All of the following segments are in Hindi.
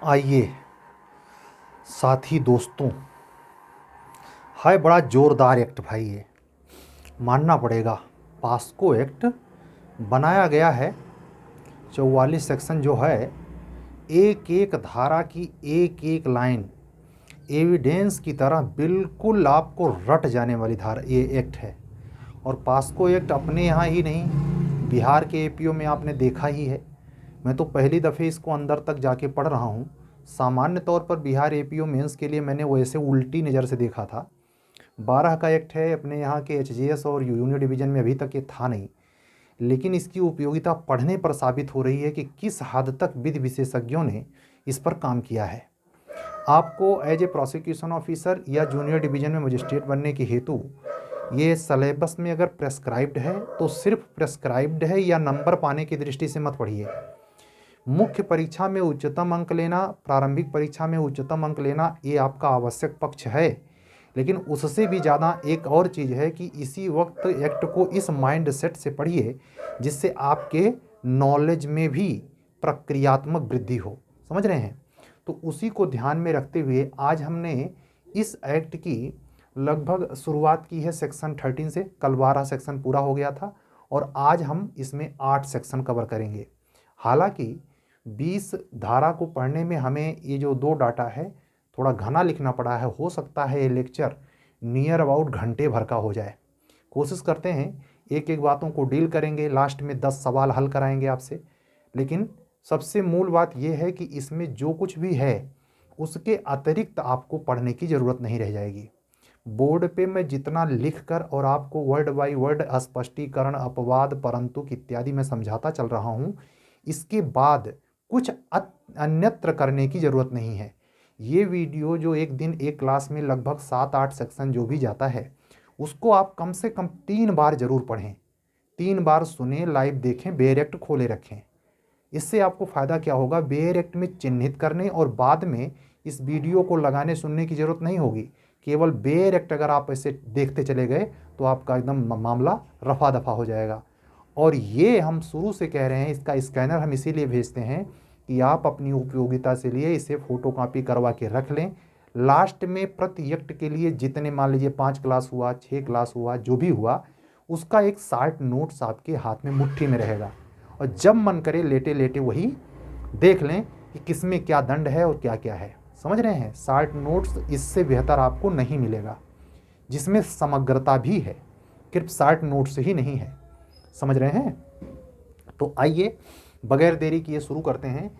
आइए साथी दोस्तों, है बड़ा ज़ोरदार एक्ट भाई। ये मानना पड़ेगा। पास्को एक्ट बनाया गया है। 44 सेक्शन जो है, एक एक धारा की एक एक लाइन एविडेंस की तरह बिल्कुल आपको रट जाने वाली धारा ये एक्ट है। और पास्को एक्ट अपने यहाँ ही नहीं, बिहार के एपीओ में आपने देखा ही है। मैं तो पहली दफ़े इसको अंदर तक जाके पढ़ रहा हूँ। सामान्य तौर पर बिहार एपीओ मेंस के लिए मैंने वैसे उल्टी नज़र से देखा था। 12 का एक्ट है, अपने यहाँ के एचजीएस और यूनियन डिवीज़न में अभी तक ये था नहीं। लेकिन इसकी उपयोगिता पढ़ने पर साबित हो रही है कि किस हद तक विधि विशेषज्ञों ने इस पर काम किया है। आपको एज ए प्रोसिक्यूशन ऑफिसर या जूनियर डिवीज़न में मजिस्ट्रेट बनने के हेतु ये सिलेबस में अगर प्रेस्क्राइब्ड है तो सिर्फ प्रेस्क्राइब्ड है, या नंबर पाने की दृष्टि से मत पढ़िए। मुख्य परीक्षा में उच्चतम अंक लेना, प्रारंभिक परीक्षा में उच्चतम अंक लेना, ये आपका आवश्यक पक्ष है। लेकिन उससे भी ज़्यादा एक और चीज़ है कि इसी वक्त एक्ट को इस माइंड सेट से पढ़िए जिससे आपके नॉलेज में भी प्रक्रियात्मक वृद्धि हो। समझ रहे हैं? तो उसी को ध्यान में रखते हुए आज हमने इस एक्ट की लगभग शुरुआत की है सेक्शन 13 से। कल 12 सेक्शन पूरा हो गया था और आज हम इसमें 8 सेक्शन कवर करेंगे। हालांकि 20 धारा को पढ़ने में हमें ये जो 2 डाटा है थोड़ा घना लिखना पड़ा है। हो सकता है ये लेक्चर नियर अबाउट घंटे भर का हो जाए। कोशिश करते हैं एक एक बातों को डील करेंगे, लास्ट में 10 सवाल हल कराएंगे आपसे। लेकिन सबसे मूल बात यह है कि इसमें जो कुछ भी है उसके अतिरिक्त आपको पढ़ने की ज़रूरत नहीं रह जाएगी। बोर्ड पे मैं जितना लिख कर और आपको वर्ड बाय वर्ड स्पष्टीकरण, अपवाद, परंतु इत्यादि में समझाता चल रहा हूँ, इसके बाद कुछ अन्यत्र करने की ज़रूरत नहीं है। ये वीडियो जो एक दिन एक क्लास में लगभग 7-8 सेक्शन जो भी जाता है उसको आप कम से कम 3 बार ज़रूर पढ़ें, 3 बार सुने, लाइव देखें, बेयर एक्ट खोले रखें। इससे आपको फ़ायदा क्या होगा, बेयर एक्ट में चिन्हित करने और बाद में इस वीडियो को लगाने सुनने की ज़रूरत नहीं होगी। केवल बेयर एक्ट अगर आप ऐसे देखते चले गए तो आपका एकदम मामला रफा दफा हो जाएगा। और ये हम शुरू से कह रहे हैं, इसका स्कैनर हम इसीलिए भेजते हैं कि आप अपनी उपयोगिता से लिए इसे फ़ोटोकॉपी करवा के रख लें। लास्ट में प्रति एक्ट के लिए जितने, मान लीजिए 5 क्लास हुआ, 6 क्लास हुआ, जो भी हुआ, उसका एक शार्ट नोट्स आपके हाथ में मुट्ठी में रहेगा और जब मन करे लेटे लेटे वही देख लें कि किसमें क्या दंड है और क्या क्या है। समझ रहे हैं? शार्ट नोट्स इससे बेहतर आपको नहीं मिलेगा, जिसमें समग्रता भी है, सिर्फ शार्ट नोट्स ही नहीं है। समझ रहे हैं? तो आइए बगैर देरी किए शुरू करते हैं।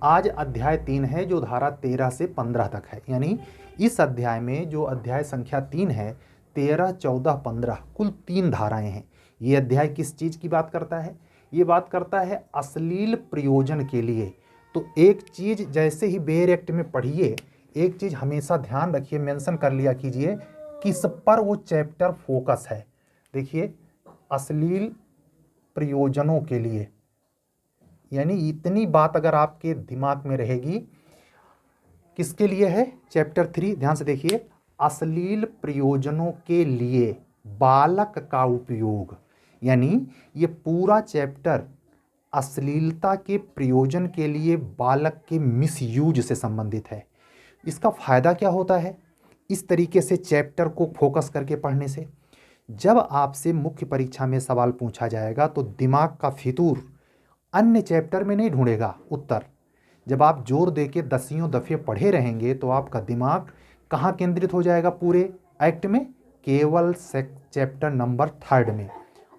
आज अध्याय 3 है जो धारा 13 से 15 तक है। यानी इस अध्याय में जो अध्याय संख्या 3 है, 13, 14, 15 कुल 3 धाराएं हैं। ये अध्याय किस चीज़ की बात करता है? ये बात करता है अश्लील प्रयोजन के लिए। तो एक चीज़ जैसे ही बेयर एक्ट में पढ़िए, एक चीज़ हमेशा ध्यान रखिए, मेंशन कर लिया कीजिए, किस पर वो चैप्टर फोकस है। देखिए, अश्लील प्रयोजनों के लिए, यानी इतनी बात अगर आपके दिमाग में रहेगी, किसके लिए है? चैप्टर 3, ध्यान से देखिए, अश्लील प्रयोजनों के लिए बालक का उपयोग। यानी ये पूरा चैप्टर अश्लीलता के प्रयोजन के लिए बालक के मिसयूज से संबंधित है। इसका फायदा क्या होता है इस तरीके से चैप्टर को फोकस करके पढ़ने से? जब आपसे मुख्य परीक्षा में सवाल पूछा जाएगा तो दिमाग का फितूर अन्य चैप्टर में नहीं ढूंढेगा उत्तर। जब आप जोर दे के दसियों दफ़े पढ़े रहेंगे तो आपका दिमाग कहाँ केंद्रित हो जाएगा पूरे एक्ट में? केवल चैप्टर नंबर 3 में।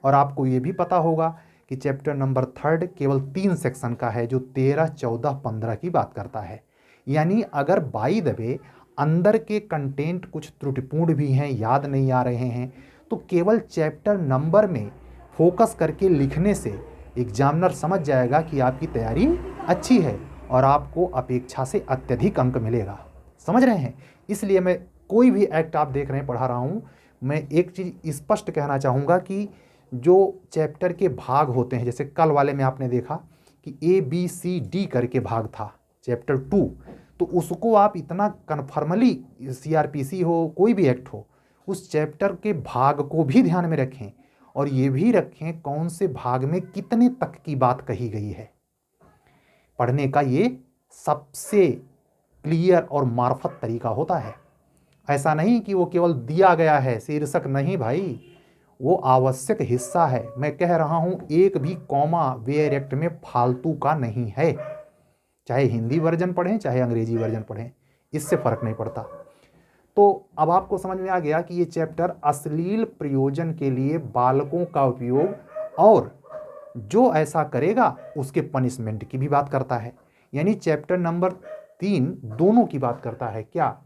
और आपको ये भी पता होगा कि चैप्टर नंबर 3 केवल 3 सेक्शन का है जो 13, 14, 15 की बात करता है। यानी अगर बाई द वे अंदर के कंटेंट कुछ त्रुटिपूर्ण भी हैं, याद नहीं आ रहे हैं, तो केवल चैप्टर नंबर में फोकस करके लिखने से एग्जामिनर समझ जाएगा कि आपकी तैयारी अच्छी है और आपको अपेक्षा से अत्यधिक अंक मिलेगा। समझ रहे हैं? इसलिए मैं कोई भी एक्ट आप देख रहे हैं पढ़ा रहा हूँ, मैं एक चीज़ स्पष्ट कहना चाहूँगा कि जो चैप्टर के भाग होते हैं, जैसे कल वाले में आपने देखा कि ABCD करके भाग था चैप्टर 2, तो उसको आप इतना कन्फर्मली, CRPC हो कोई भी एक्ट हो, उस चैप्टर के भाग को भी ध्यान में रखें और ये भी रखें कौन से भाग में कितने तक की बात कही गई है। पढ़ने का ये सबसे क्लियर और मार्फत तरीका होता है। ऐसा नहीं कि वो केवल दिया गया है शीर्षक, नहीं भाई, वो आवश्यक हिस्सा है। मैं कह रहा हूं एक भी कॉमा वेयर एक्ट में फालतू का नहीं है, चाहे हिंदी वर्जन पढ़ें चाहे अंग्रेजी वर्जन पढ़ें, इससे फर्क नहीं पड़ता। तो अब आपको समझ में आ गया कि ये चैप्टर अश्लील प्रयोजन के लिए बालकों का उपयोग और जो ऐसा करेगा उसके पनिशमेंट की भी बात करता है। यानी चैप्टर नंबर 3 दोनों की बात करता है। क्या?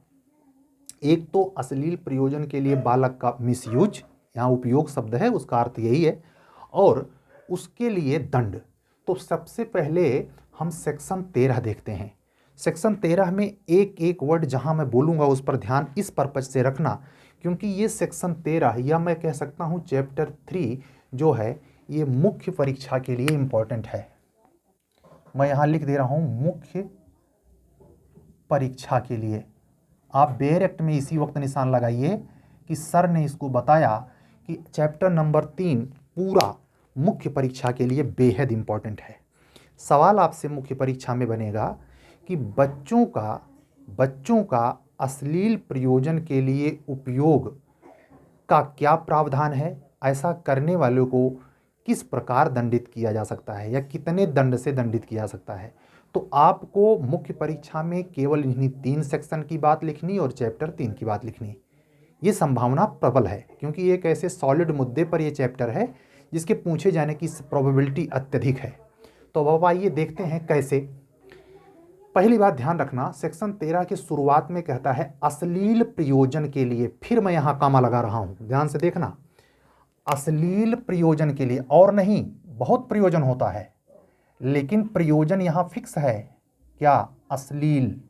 एक तो अश्लील प्रयोजन के लिए बालक का मिसयूज, यहाँ उपयोग शब्द है उसका अर्थ यही है, और उसके लिए दंड। तो सबसे पहले हम सेक्शन 13 देखते हैं। सेक्शन 13 में एक एक वर्ड जहाँ मैं बोलूँगा उस पर ध्यान इस पर्पज से रखना, क्योंकि ये सेक्शन 13 या मैं कह सकता हूँ चैप्टर 3 जो है ये मुख्य परीक्षा के लिए इम्पोर्टेंट है। मैं यहाँ लिख दे रहा हूँ मुख्य परीक्षा के लिए। आप बेयर एक्ट में इसी वक्त निशान लगाइए कि सर ने इसको बताया कि चैप्टर नंबर 3 पूरा मुख्य परीक्षा के लिए बेहद इम्पोर्टेंट है। सवाल आपसे मुख्य परीक्षा में बनेगा कि बच्चों का अश्लील प्रयोजन के लिए उपयोग का क्या प्रावधान है, ऐसा करने वालों को किस प्रकार दंडित किया जा सकता है या कितने दंड से दंडित किया जा सकता है। तो आपको मुख्य परीक्षा में केवल इन्हीं 3 सेक्शन की बात लिखनी और चैप्टर 3 की बात लिखनी, ये संभावना प्रबल है, क्योंकि एक ऐसे सॉलिड मुद्दे पर यह चैप्टर है जिसके पूछे जाने की प्रोबेबिलिटी अत्यधिक है। तो अब आइए देखते हैं कैसे। पहली बात ध्यान रखना, सेक्शन 13 की शुरुआत में कहता है अश्लील प्रयोजन के लिए, फिर मैं यहां कामा लगा रहा हूं, ध्यान से देखना, अश्लील प्रयोजन के लिए, और नहीं बहुत प्रयोजन होता है लेकिन प्रयोजन यहां फिक्स है। क्या? अश्लील।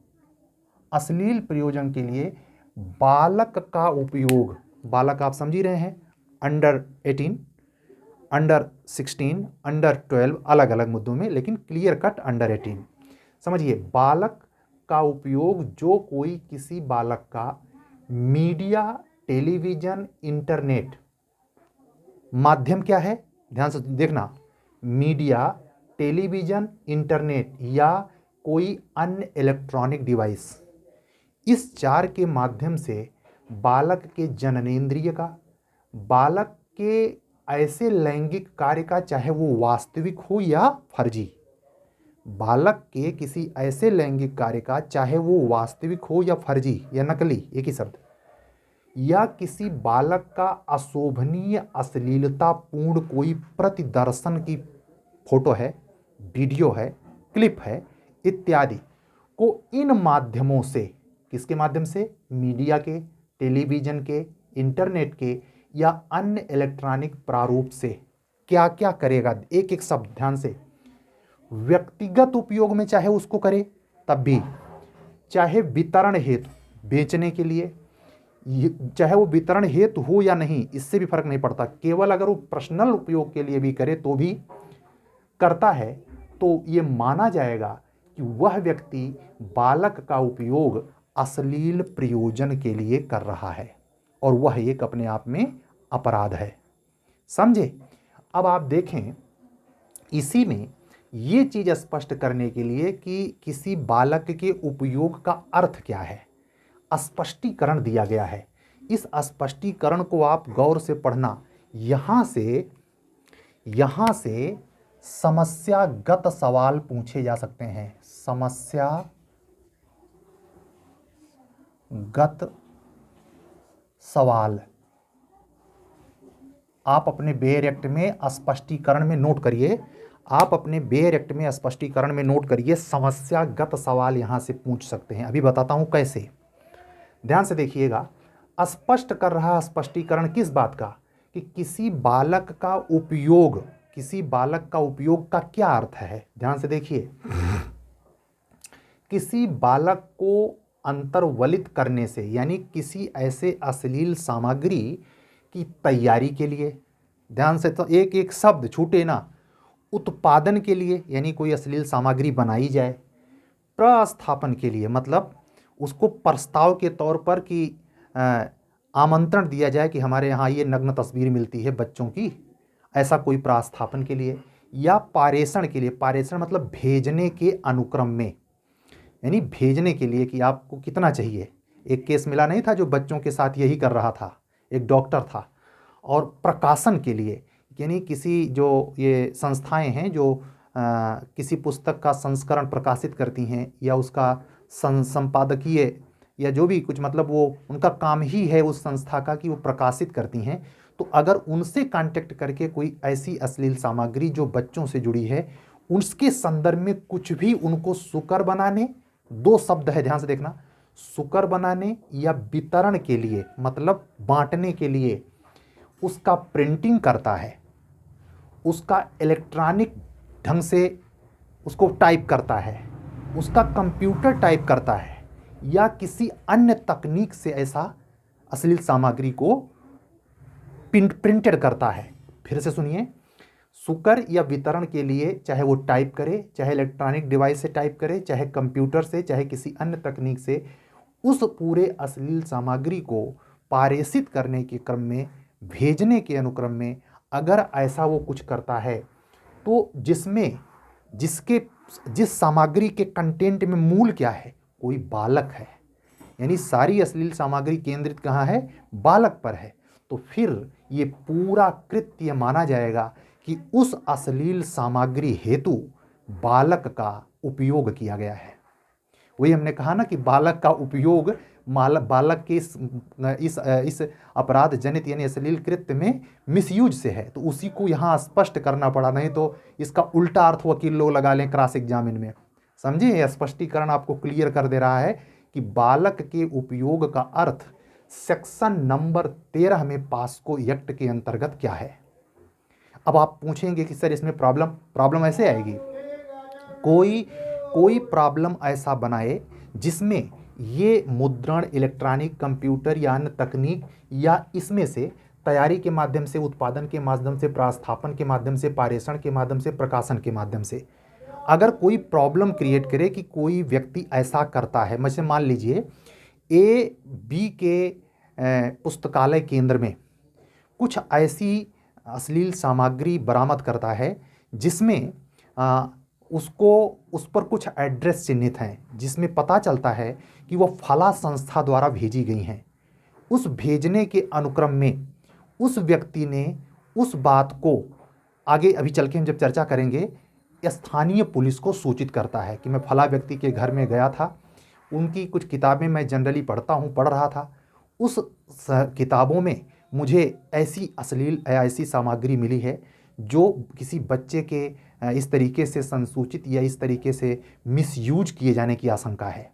अश्लील प्रयोजन के लिए बालक का उपयोग, बालक आप समझ ही रहे हैं, अंडर 18, अंडर 16, अंडर 12, अलग अलग मुद्दों में, लेकिन क्लियर कट अंडर 18। समझिए, बालक का उपयोग जो कोई किसी बालक का मीडिया, टेलीविजन, इंटरनेट माध्यम, क्या है ध्यान से देखना, मीडिया, टेलीविजन, इंटरनेट या कोई अन्य इलेक्ट्रॉनिक डिवाइस, इस 4 के माध्यम से बालक के जननेंद्रिय का, बालक के ऐसे लैंगिक कार्य का, चाहे वो वास्तविक हो या फर्जी, बालक के किसी ऐसे लैंगिक कार्य का, चाहे वो वास्तविक हो या फर्जी या नकली, एक ही शब्द, या किसी बालक का अशोभनीय अश्लीलतापूर्ण कोई प्रतिदर्शन की फोटो है, वीडियो है, क्लिप है इत्यादि को इन माध्यमों से, किसके माध्यम से? मीडिया के, टेलीविजन के, इंटरनेट के या अन्य इलेक्ट्रॉनिक प्रारूप से क्या क्या करेगा, एक एक शब्द ध्यान से, व्यक्तिगत उपयोग में चाहे उसको करे तब भी, चाहे वितरण हेतु बेचने के लिए, चाहे वो वितरण हेतु हो या नहीं, इससे भी फर्क नहीं पड़ता, केवल अगर वो पर्सनल उपयोग के लिए भी करे तो भी करता है तो ये माना जाएगा कि वह व्यक्ति बालक का उपयोग अश्लील प्रयोजन के लिए कर रहा है और वह एक अपने आप में अपराध है। समझे? अब आप देखें, इसी में ये चीज स्पष्ट करने के लिए कि किसी बालक के उपयोग का अर्थ क्या है, स्पष्टीकरण दिया गया है। इस स्पष्टीकरण को आप गौर से पढ़ना। यहां से समस्यागत सवाल पूछे जा सकते हैं, समस्यागत सवाल आप अपने बेयर एक्ट में स्पष्टीकरण में नोट करिए, आप अपने बेयर एक्ट में स्पष्टीकरण में नोट करिए, समस्यागत सवाल यहां से पूछ सकते हैं। अभी बताता हूं कैसे, ध्यान से देखिएगा। स्पष्ट कर रहा स्पष्टीकरण किस बात का, कि किसी बालक का उपयोग, किसी बालक का उपयोग का क्या अर्थ है, ध्यान से देखिए। किसी बालक को अंतर्वलित करने से, यानी किसी ऐसे अश्लील सामग्री की तैयारी के लिए, ध्यान से तो एक एक शब्द छूटे ना, उत्पादन के लिए यानी कोई अश्लील सामग्री बनाई जाए, प्रस्थापन के लिए मतलब उसको प्रस्ताव के तौर पर कि आमंत्रण दिया जाए कि हमारे यहाँ ये नग्न तस्वीर मिलती है बच्चों की, ऐसा कोई प्रस्थापन के लिए, या पारेषण के लिए, पारेषण मतलब भेजने के अनुक्रम में, यानी भेजने के लिए कि आपको कितना चाहिए। एक केस मिला नहीं था जो बच्चों के साथ यही कर रहा था, एक डॉक्टर था। और प्रकाशन के लिए, यानी किसी जो ये संस्थाएं हैं जो किसी पुस्तक का संस्करण प्रकाशित करती हैं या उसका संपादकीय या जो भी कुछ, मतलब वो उनका काम ही है उस संस्था का कि वो प्रकाशित करती हैं। तो अगर उनसे कांटेक्ट करके कोई ऐसी अश्लील सामग्री जो बच्चों से जुड़ी है, उसके संदर्भ में कुछ भी उनको सुकर बनाने, दो शब्द है ध्यान से देखना, सुकर बनाने या वितरण के लिए, मतलब बांटने के लिए उसका प्रिंटिंग करता है, उसका इलेक्ट्रॉनिक ढंग से उसको टाइप करता है, उसका कंप्यूटर टाइप करता है, या किसी अन्य तकनीक से ऐसा अश्लील सामग्री को प्रिंटेड करता है। फिर से सुनिए, सुकर या वितरण के लिए चाहे वो टाइप करे, चाहे इलेक्ट्रॉनिक डिवाइस से टाइप करे, चाहे कंप्यूटर से, चाहे किसी अन्य तकनीक से, उस पूरे अश्लील सामग्री को पारेषित करने के क्रम में, भेजने के अनुक्रम में अगर ऐसा वो कुछ करता है तो जिस सामग्री के कंटेंट में मूल क्या है, कोई बालक है, यानी सारी अश्लील सामग्री केंद्रित कहाँ है, बालक पर है, तो फिर ये पूरा कृत्य माना जाएगा कि उस अश्लील सामग्री हेतु बालक का उपयोग किया गया है। वही हमने कहा ना कि बालक का उपयोग बालक के इस अपराध जनित यानी अश्लील कृत्य में मिसयूज से है, तो उसी को यहाँ स्पष्ट करना पड़ा, नहीं तो इसका उल्टा अर्थ वकील लोग लगा लें क्रॉस एग्जामिन में। समझे, यह स्पष्टीकरण आपको क्लियर कर दे रहा है कि बालक के उपयोग का अर्थ सेक्शन नंबर 13 में पास्को एक्ट के अंतर्गत क्या है। अब आप पूछेंगे कि सर इसमें प्रॉब्लम ऐसे आएगी, कोई प्रॉब्लम ऐसा बनाए जिसमें ये मुद्रण, इलेक्ट्रॉनिक, कंप्यूटर या अन्य तकनीक, या इसमें से तैयारी के माध्यम से, उत्पादन के माध्यम से, प्रास्थापन के माध्यम से, पारेषण के माध्यम से, प्रकाशन के माध्यम से अगर कोई प्रॉब्लम क्रिएट करे कि कोई व्यक्ति ऐसा करता है, जैसे मान लीजिए A-B के पुस्तकालय केंद्र में कुछ ऐसी अश्लील सामग्री बरामद करता है जिसमें उस पर कुछ एड्रेस चिन्हित हैं, जिसमें पता चलता है कि वह फला संस्था द्वारा भेजी गई हैं। उस भेजने के अनुक्रम में उस व्यक्ति ने उस बात को आगे अभी चल के हम जब चर्चा करेंगे, स्थानीय पुलिस को सूचित करता है कि मैं फला व्यक्ति के घर में गया था, उनकी कुछ किताबें मैं जनरली पढ़ रहा था, उस किताबों में मुझे ऐसी सामग्री मिली है जो किसी बच्चे के इस तरीके से संसूचित या इस तरीके से मिसयूज किए जाने की आशंका है।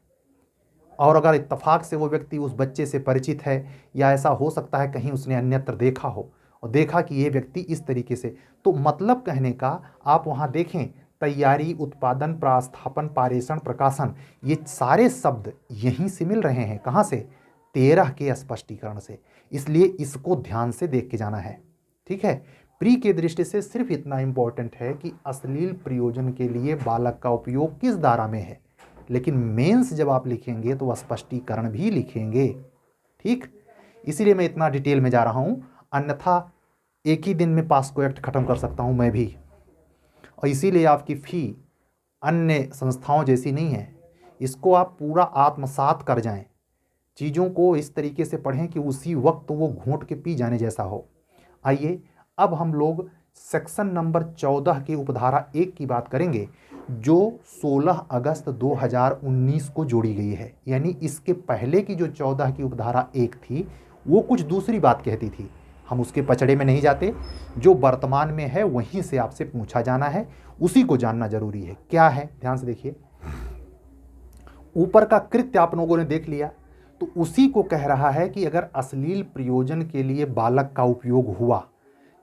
और अगर इत्तेफाक से वो व्यक्ति उस बच्चे से परिचित है, या ऐसा हो सकता है कहीं उसने अन्यत्र देखा हो और देखा कि ये व्यक्ति इस तरीके से, तो मतलब कहने का आप वहाँ देखें, तैयारी, उत्पादन, प्रास्थापन, पारेषण, प्रकाशन, ये सारे शब्द यहीं से मिल रहे हैं। कहाँ से? 13 के स्पष्टीकरण से। इसलिए इसको ध्यान से देख के जाना है, ठीक है। प्री के दृष्टि से सिर्फ इतना इंपॉर्टेंट है कि अश्लील प्रयोजन के लिए बालक का उपयोग किस धारा में है, लेकिन मेंस जब आप लिखेंगे तो स्पष्टीकरण भी लिखेंगे, ठीक। इसीलिए मैं इतना डिटेल में जा रहा हूं, अन्यथा एक ही दिन में पास्को एक्ट खत्म कर सकता हूं मैं भी। और इसीलिए आपकी फी अन्य संस्थाओं जैसी नहीं है, इसको आप पूरा आत्मसात कर जाएं, चीज़ों को इस तरीके से पढ़ें कि उसी वक्त वो घोंट के पी जाने जैसा हो। आइए अब हम लोग सेक्शन नंबर 14 की उपधारा 1 की बात करेंगे, जो 16 अगस्त 2019 को जोड़ी गई है। यानी इसके पहले की जो 14 की उपधारा 1 थी वो कुछ दूसरी बात कहती थी। हम उसके पचड़े में नहीं जाते, जो वर्तमान में है वहीं से आपसे पूछा जाना है, उसी को जानना जरूरी है। क्या है, ध्यान से देखिए। ऊपर का कृत्य आप लोगों ने देख लिया, तो उसी को कह रहा है कि अगर अश्लील प्रयोजन के लिए बालक का उपयोग हुआ,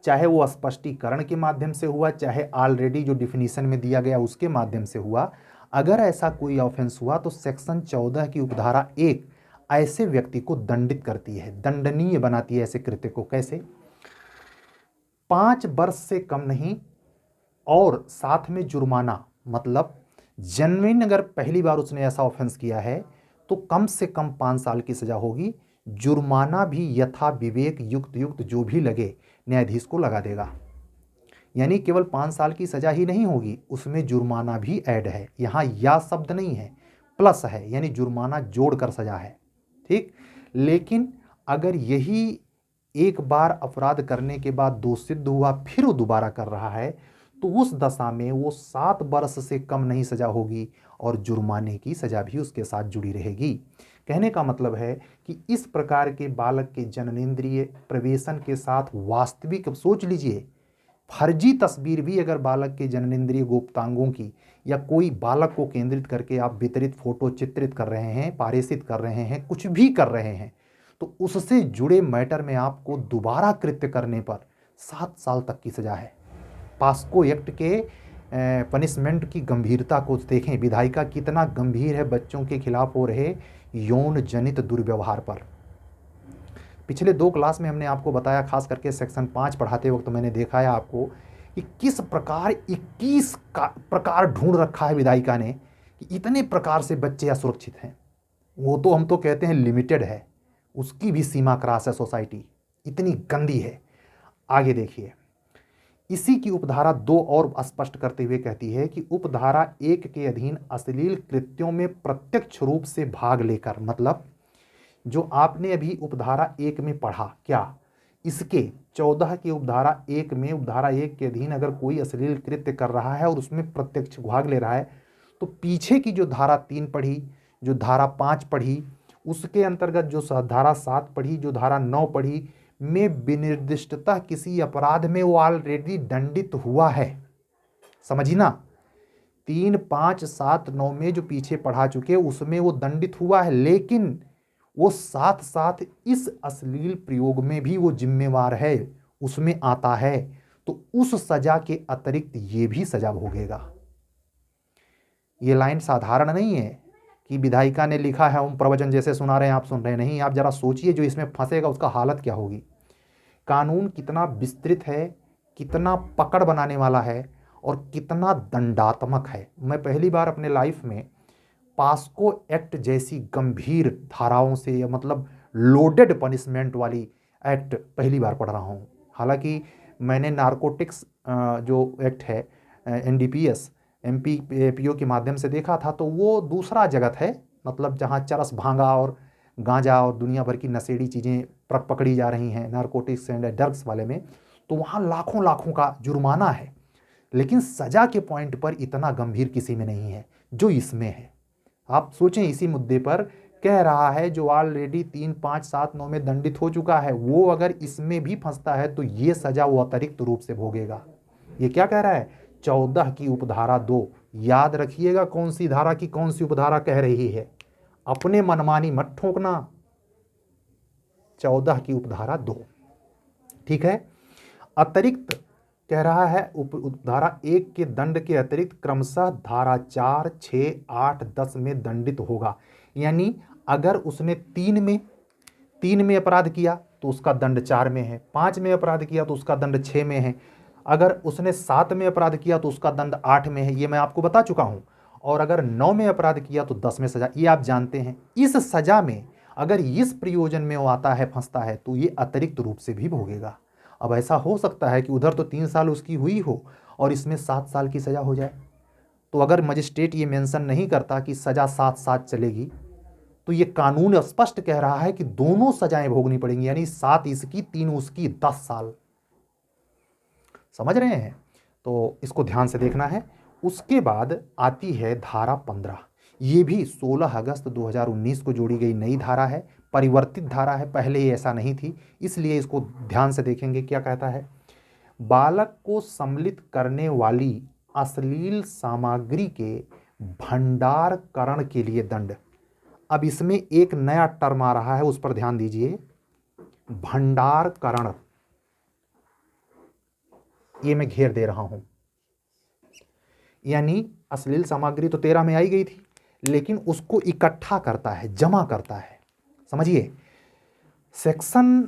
चाहे वो स्पष्टीकरण के माध्यम से हुआ, चाहे ऑलरेडी जो डिफिनीशन में दिया गया उसके माध्यम से हुआ, अगर ऐसा कोई ऑफेंस हुआ तो सेक्शन 14 की उपधारा 1 ऐसे व्यक्ति को दंडित करती है, दंडनीय बनाती है ऐसे कृत्य को। कैसे? 5 वर्ष से कम नहीं और साथ में जुर्माना, मतलब जेन्युइन अगर पहली बार उसने ऐसा ऑफेंस किया है तो कम से कम 5 साल की सजा होगी, जुर्माना भी यथा विवेक युक्त जो भी लगे न्यायाधीश को लगा देगा। यानी केवल 5 साल की सजा ही नहीं होगी, उसमें जुर्माना भी ऐड है। यहाँ या शब्द नहीं है, प्लस है, यानी जुर्माना जोड़कर सजा है, ठीक। लेकिन अगर यही एक बार अपराध करने के बाद दोष सिद्ध हुआ, फिर वो दोबारा कर रहा है, तो उस दशा में वो 7 वर्ष से कम नहीं सजा होगी और जुर्माने की सजा भी उसके साथ जुड़ी रहेगी। कहने का मतलब है कि इस प्रकार के बालक के जननेंद्रिय प्रवेशन के साथ वास्तविक, अब सोच लीजिए, फर्जी तस्वीर भी अगर बालक के जननेंद्रिय गुप्तांगों की या कोई बालक को केंद्रित करके आप वितरित फोटो चित्रित कर रहे हैं, पारित कर रहे हैं, कुछ भी कर रहे हैं, तो उससे जुड़े मैटर में आपको दोबारा कृत्य करने पर 7 साल तक की सजा है। पास्को एक्ट के पनिशमेंट की गंभीरता को देखें, विधायिका कितना गंभीर है बच्चों के खिलाफ हो रहे यौन जनित दुर्व्यवहार पर। पिछले 2 क्लास में हमने आपको बताया, खास करके सेक्शन 5 पढ़ाते वक्त मैंने दिखाया आपको कि किस प्रकार 21 प्रकार ढूंढ रखा है विधायिका ने कि इतने प्रकार से बच्चे असुरक्षित हैं। वो तो हम तो कहते हैं लिमिटेड है, उसकी भी सीमा क्रॉस है सोसाइटी, इतनी गंदी है। आगे देखिए, इसी की उपधारा 2 और स्पष्ट करते हुए कहती है कि उपधारा 1 के अधीन अश्लील कृत्यों में प्रत्यक्ष रूप से भाग लेकर, मतलब जो आपने अभी उपधारा 1 में पढ़ा, क्या इसके 14 की उपधारा 1 में, उपधारा 1 के अधीन अगर कोई अश्लील कृत्य कर रहा है और उसमें प्रत्यक्ष भाग ले रहा है, तो पीछे की जो धारा 3 पढ़ी, जो धारा 5 पढ़ी, उसके अंतर्गत जो धारा 7 पढ़ी, जो धारा 9 पढ़ी, में विनिर्दिष्टतः किसी अपराध में वो ऑलरेडी दंडित हुआ है। समझी ना, 3, 5, 7, 9 में जो पीछे पढ़ा चुके उसमें वो दंडित हुआ है, लेकिन वो साथ साथ इस अश्लील प्रयोग में भी वो जिम्मेवार है, उसमें आता है, तो उस सजा के अतिरिक्त ये भी सजा भोगेगा। ये लाइन साधारण नहीं है कि विधायिका ने लिखा है, हम प्रवचन जैसे सुना रहे हैं आप सुन रहे नहीं। आप जरा सोचिए, जो इसमें फंसेगा उसका हालत क्या होगी। कानून कितना विस्तृत है, कितना पकड़ बनाने वाला है और कितना दंडात्मक है। मैं पहली बार अपने लाइफ में पास्को एक्ट जैसी गंभीर धाराओं से, मतलब लोडेड पनिशमेंट वाली एक्ट पहली बार पढ़ रहा हूँ। हालांकि मैंने नारकोटिक्स जो एक्ट है NDPS MPPO के माध्यम से देखा था, तो वो दूसरा जगत है, मतलब जहाँ चरस भांगा और गांजा और दुनिया भर की नशेड़ी चीज़ें पकड़ी जा रही हैं नारकोटिक्स एंड ड्रग्स वाले में, तो वहाँ लाखों लाखों का जुर्माना है, लेकिन सजा के पॉइंट पर इतना गंभीर किसी में नहीं है जो इसमें है। आप सोचें, इसी मुद्दे पर कह रहा है जो ऑलरेडी 3, 5, 7, 9 में दंडित हो चुका है, वो अगर इसमें भी फंसता है तो ये सजा वो अतिरिक्त रूप से भोगेगा। ये क्या कह रहा है, 14 की उपधारा 2, याद रखिएगा कौन सी धारा की कौन सी उपधारा कह रही है, अपने मनमानी मत ठोकना। 14 की उपधारा 2, ठीक है। अतिरिक्त कह रहा है उपधारा 1 के दंड के अतिरिक्त क्रमशः धारा 4, 6, 8, 10 में दंडित होगा। यानी अगर उसने 3 में अपराध किया तो उसका दंड 4 में है, 5 में अपराध किया तो उसका दंड 6 में है, अगर उसने 7 में अपराध किया तो उसका दंड 8 में है, ये मैं आपको बता चुका हूं, और अगर 9 में अपराध किया तो 10 में सजा, ये आप जानते हैं। इस सजा में अगर इस प्रयोजन में वो आता है, फंसता है, तो ये अतिरिक्त रूप से भी भोगेगा। अब ऐसा हो सकता है कि उधर तो 3 साल उसकी हुई हो और इसमें 7 साल की सजा हो जाए, तो अगर मजिस्ट्रेट ये मेंशन नहीं करता कि सजा 7 साल चलेगी, तो ये कानून स्पष्ट कह रहा है कि दोनों सजाएं भोगनी पड़ेंगी, यानी 7 इसकी 3 उसकी, 10 साल। समझ रहे हैं, तो इसको ध्यान से देखना है। उसके बाद आती है धारा 15, ये भी 16 अगस्त 2019 को जोड़ी गई नई धारा है, परिवर्तित धारा है, पहले ये ऐसा नहीं थी, इसलिए इसको ध्यान से देखेंगे। क्या कहता है, बालक को सम्मिलित करने वाली अश्लील सामग्री के भंडारकरण के लिए दंड। अब इसमें एक नया टर्म आ रहा है, उस पर ध्यान दीजिए, भंडारकरण, ये मैं घेर दे रहा हूं। यानी अश्लील सामग्री तो 13 में आई गई थी, लेकिन उसको इकट्ठा करता है, जमा करता है। समझिए, सेक्शन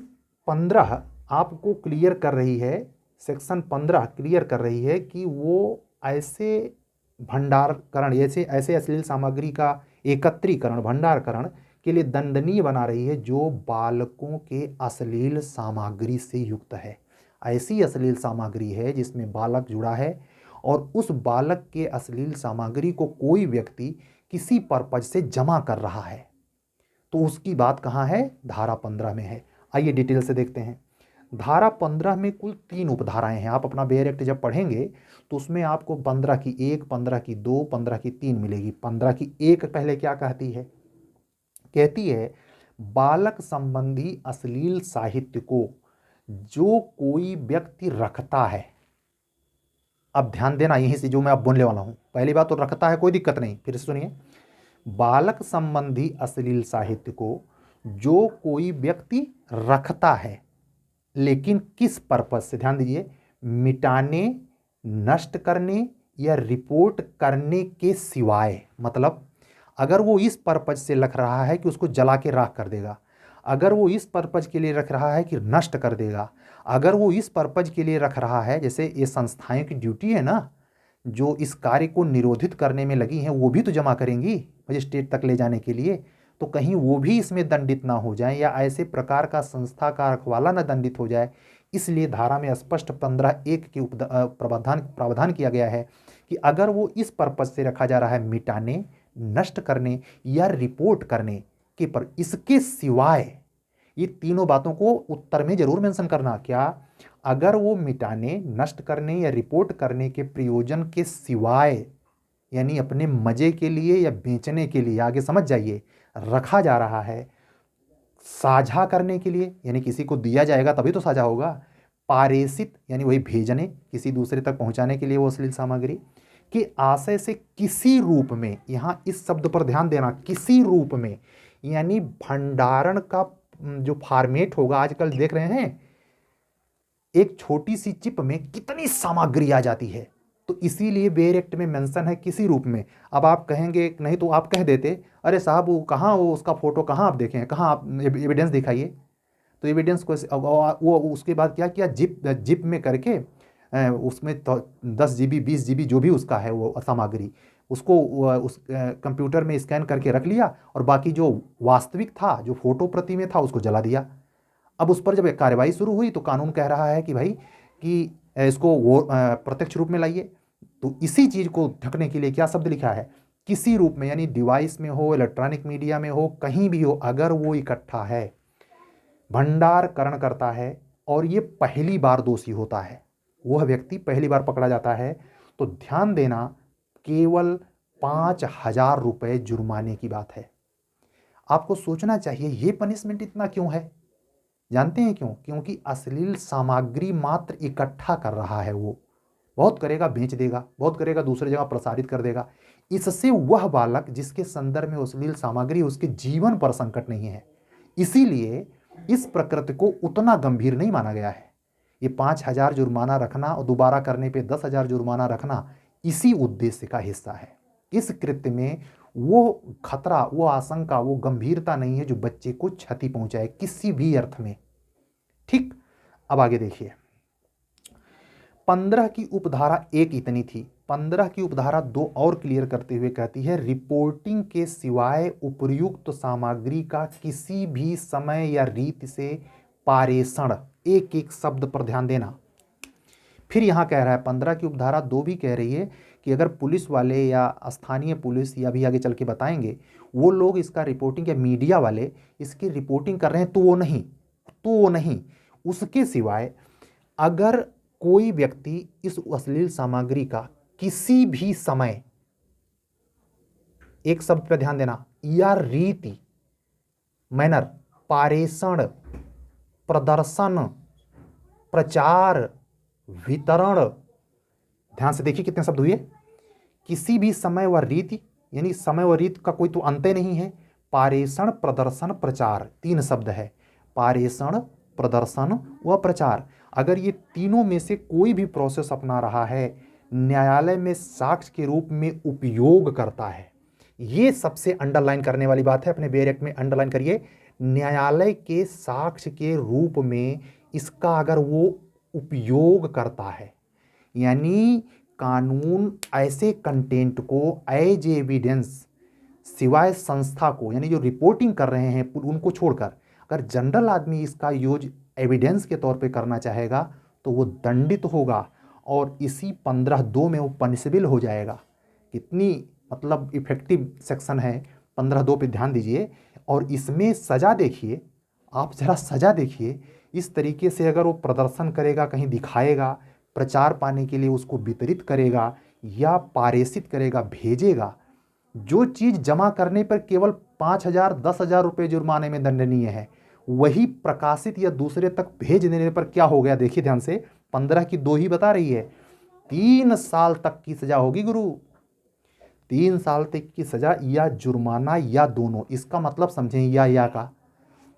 15 आपको क्लियर कर रही है, सेक्शन 15 क्लियर कर रही है कि वो ऐसे भंडारकरण, ऐसे अश्लील सामग्री का एकत्रीकरण, भंडारकरण के लिए दंडनीय बना रही है जो बालकों के अश्लील सामग्री से युक्त है। ऐसी अश्लील सामग्री है जिसमें बालक जुड़ा है और उस बालक के अश्लील सामग्री को कोई व्यक्ति किसी पर्पज से जमा कर रहा है, तो उसकी बात कहाँ है? धारा 15 में है। आइए डिटेल से देखते हैं। धारा 15 में कुल 3 उपधाराएं हैं। आप अपना बेयर एक्ट जब पढ़ेंगे तो उसमें आपको 15 की 1, 15 की 2, 15 की 3 मिलेगी। 15 की 1 पहले क्या कहती है? कहती है बालक संबंधी अश्लील साहित्य को जो कोई व्यक्ति रखता है, अब ध्यान देना यहीं से जो मैं अब बोलने वाला हूं, पहली बात तो रखता है, कोई दिक्कत नहीं, फिर सुनिए। बालक संबंधी अश्लील साहित्य को जो कोई व्यक्ति रखता है, लेकिन किस पर्पज से? ध्यान दीजिए, मिटाने, नष्ट करने या रिपोर्ट करने के सिवाय। मतलब अगर वो इस पर्पज से रख रहा है कि उसको जला के राख कर देगा, अगर वो इस पर्पज के लिए रख रहा है कि नष्ट कर देगा, अगर वो इस पर्पज के लिए रख रहा है, जैसे ये संस्थाएं की ड्यूटी है ना, जो इस कार्य को निरोधित करने में लगी हैं, वो भी तो जमा करेंगी मजिस्ट्रेट तक ले जाने के लिए, तो कहीं वो भी इसमें दंडित ना हो जाए या ऐसे प्रकार का संस्था का रखवाला ना दंडित हो जाए। इसलिए धारा में स्पष्ट 15(1) के प्रावधान किया गया है कि अगर वो इस पर्पज से रखा जा रहा है, मिटाने, नष्ट करने या रिपोर्ट करने के, पर इसके सिवाय, ये तीनों बातों को उत्तर में जरूर मेंशन करना। क्या? अगर वो मिटाने, नष्ट करने या रिपोर्ट करने के प्रयोजन के सिवाय, यानी अपने मजे के लिए या बेचने के लिए, आगे समझ जाइए, रखा जा रहा है, साझा करने के लिए, यानी किसी को दिया जाएगा तभी तो साझा होगा, पारेषित यानी वही भेजने, किसी दूसरे तक पहुंचाने के लिए वो अश्लील सामग्री के आशय से किसी रूप में, यहां इस शब्द पर ध्यान देना, किसी रूप में, यानी भंडारण का जो फॉर्मेट होगा, आजकल देख रहे हैं एक छोटी सी चिप में कितनी सामग्री आ जाती है, तो इसीलिए बेयर एक्ट में मेंशन है किसी रूप में। अब आप कहेंगे, नहीं तो आप कह देते, अरे साहब वो कहाँ, वो उसका फोटो कहाँ आप देखें, कहाँ आप एविडेंस दिखाइए। तो एविडेंस को वो उसके बाद क्या किया, जिप में करके उसमें तो 10 GB 20 GB जो भी उसका है वो सामग्री, उसको उस कंप्यूटर में स्कैन करके रख लिया, और बाकी जो वास्तविक था, जो फोटो प्रति में था, उसको जला दिया। अब उस पर जब एक कार्रवाई शुरू हुई तो कानून कह रहा है कि भाई कि इसको वो प्रत्यक्ष रूप में लाइए। तो इसी चीज को ढकने के लिए क्या शब्द लिखा है? किसी रूप में, यानी डिवाइस में हो, इलेक्ट्रॉनिक मीडिया में हो, कहीं भी हो, अगर वो इकट्ठा है, भंडारकरण करता है, और ये पहली बार दोषी होता है, वह व्यक्ति पहली बार पकड़ा जाता है, तो ध्यान देना केवल 5,000 रुपए जुर्माने की बात है। आपको सोचना चाहिए ये पनिशमेंट इतना क्यों है? जानते हैं क्यों? क्योंकि अश्लील सामग्री मात्र इकट्ठा कर रहा है, वो बहुत करेगा बेच देगा, बहुत करेगा दूसरी जगह प्रसारित कर देगा। इससे वह बालक जिसके संदर्भ में अश्लील सामग्री, उसके जीवन पर संकट नहीं है, इसीलिए इस प्रकृति को उतना गंभीर नहीं माना गया है। ये 5,000 जुर्माना रखना और दोबारा करने पे 10,000 जुर्माना रखना इसी उद्देश्य का हिस्सा है। इस कृत्य में वो खतरा, वो आशंका, वो गंभीरता नहीं है जो बच्चे को क्षति पहुंचाए किसी भी अर्थ में। ठीक, अब आगे देखिए। 15 की उपधारा 1 इतनी थी। 15 की उपधारा 2 और क्लियर करते हुए कहती है, रिपोर्टिंग के सिवाय उपर्युक्त सामग्री का किसी भी समय या रीति से पारेषण, एक एक शब्द पर ध्यान देना। फिर यहां कह रहा है 15 की उपधारा 2 भी कह रही है कि अगर पुलिस वाले या स्थानीय पुलिस, या भी आगे चल के बताएंगे, वो लोग इसका रिपोर्टिंग, या मीडिया वाले इसकी रिपोर्टिंग कर रहे हैं, तो वो नहीं, उसके सिवाय अगर कोई व्यक्ति इस अश्लील सामग्री का किसी भी समय, एक शब्द पर ध्यान देना, या रीति, मैनर, पारेषण, प्रदर्शन, प्रचार, वितरण, ध्यान से देखिए कितने शब्द हुए, किसी भी समय व रीति, यानी समय व रीति का कोई तो अंत नहीं है। पारेषण, प्रदर्शन, प्रचार, 3 शब्द है, पारेषण, प्रदर्शन व प्रचार। अगर ये तीनों में से कोई भी प्रोसेस अपना रहा है, न्यायालय में साक्ष्य के रूप में उपयोग करता है, ये सबसे अंडरलाइन करने वाली बात है, अपने बेयर एक्ट में अंडरलाइन करिए, न्यायालय के साक्ष्य के रूप में इसका अगर वो उपयोग करता है, यानी कानून ऐसे कंटेंट को एज एविडेंस, सिवाय संस्था को, यानी जो रिपोर्टिंग कर रहे हैं उनको छोड़कर, अगर जनरल आदमी इसका यूज एविडेंस के तौर पे करना चाहेगा तो वो दंडित होगा, और इसी 15(2) में वो पनिशेबल हो जाएगा। कितनी मतलब इफेक्टिव सेक्शन है, 15(2) पे ध्यान दीजिए। और इसमें सज़ा देखिए, आप ज़रा सज़ा देखिए। इस तरीके से अगर वो प्रदर्शन करेगा, कहीं दिखाएगा, प्रचार पाने के लिए उसको वितरित करेगा या पारेषित करेगा, भेजेगा, जो चीज़ जमा करने पर केवल 5,000 10,000 रुपये जुर्माने में दंडनीय है, वही प्रकाशित या दूसरे तक भेज देने पर क्या हो गया, देखिए ध्यान से। 15 की 2 ही बता रही है, 3 साल तक की सजा होगी गुरु। 3 साल तक की सजा या जुर्माना या दोनों। इसका मतलब समझें, या का,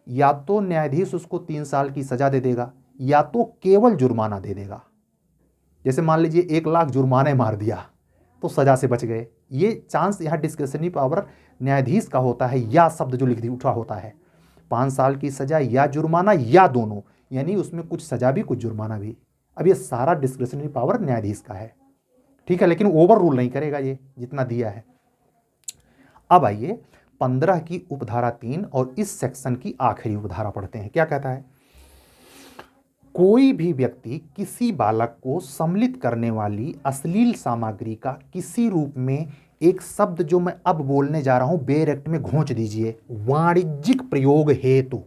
या तो न्यायाधीश उसको 3 साल की सजा दे देगा या तो केवल जुर्माना दे देगा। जैसे मान लीजिए 1,00,000 जुर्माने मार दिया तो सजा से बच गए। ये चांस यहाँ डिस्क्रिशनरी पावर न्यायाधीश का होता है, या शब्द जो लिख उठा होता है। 5 साल की सजा या जुर्माना या दोनों, यानी उसमें कुछ सजा भी कुछ जुर्माना भी। अब ये सारा डिस्क्रिशनरी पावर न्यायाधीश का है, ठीक है, लेकिन ओवर रूल नहीं करेगा ये जितना दिया है। अब आइए 15 की उपधारा 3 और इस सेक्शन की आखिरी उपधारा पढ़ते हैं। क्या कहता है? कोई भी व्यक्ति किसी बालक को सम्मिलित करने वाली अश्लील सामग्री का किसी रूप में, एक शब्द जो मैं अब बोलने जा रहा हूं बेरेक्ट में घोंच दीजिए, वाणिज्यिक प्रयोग हेतु,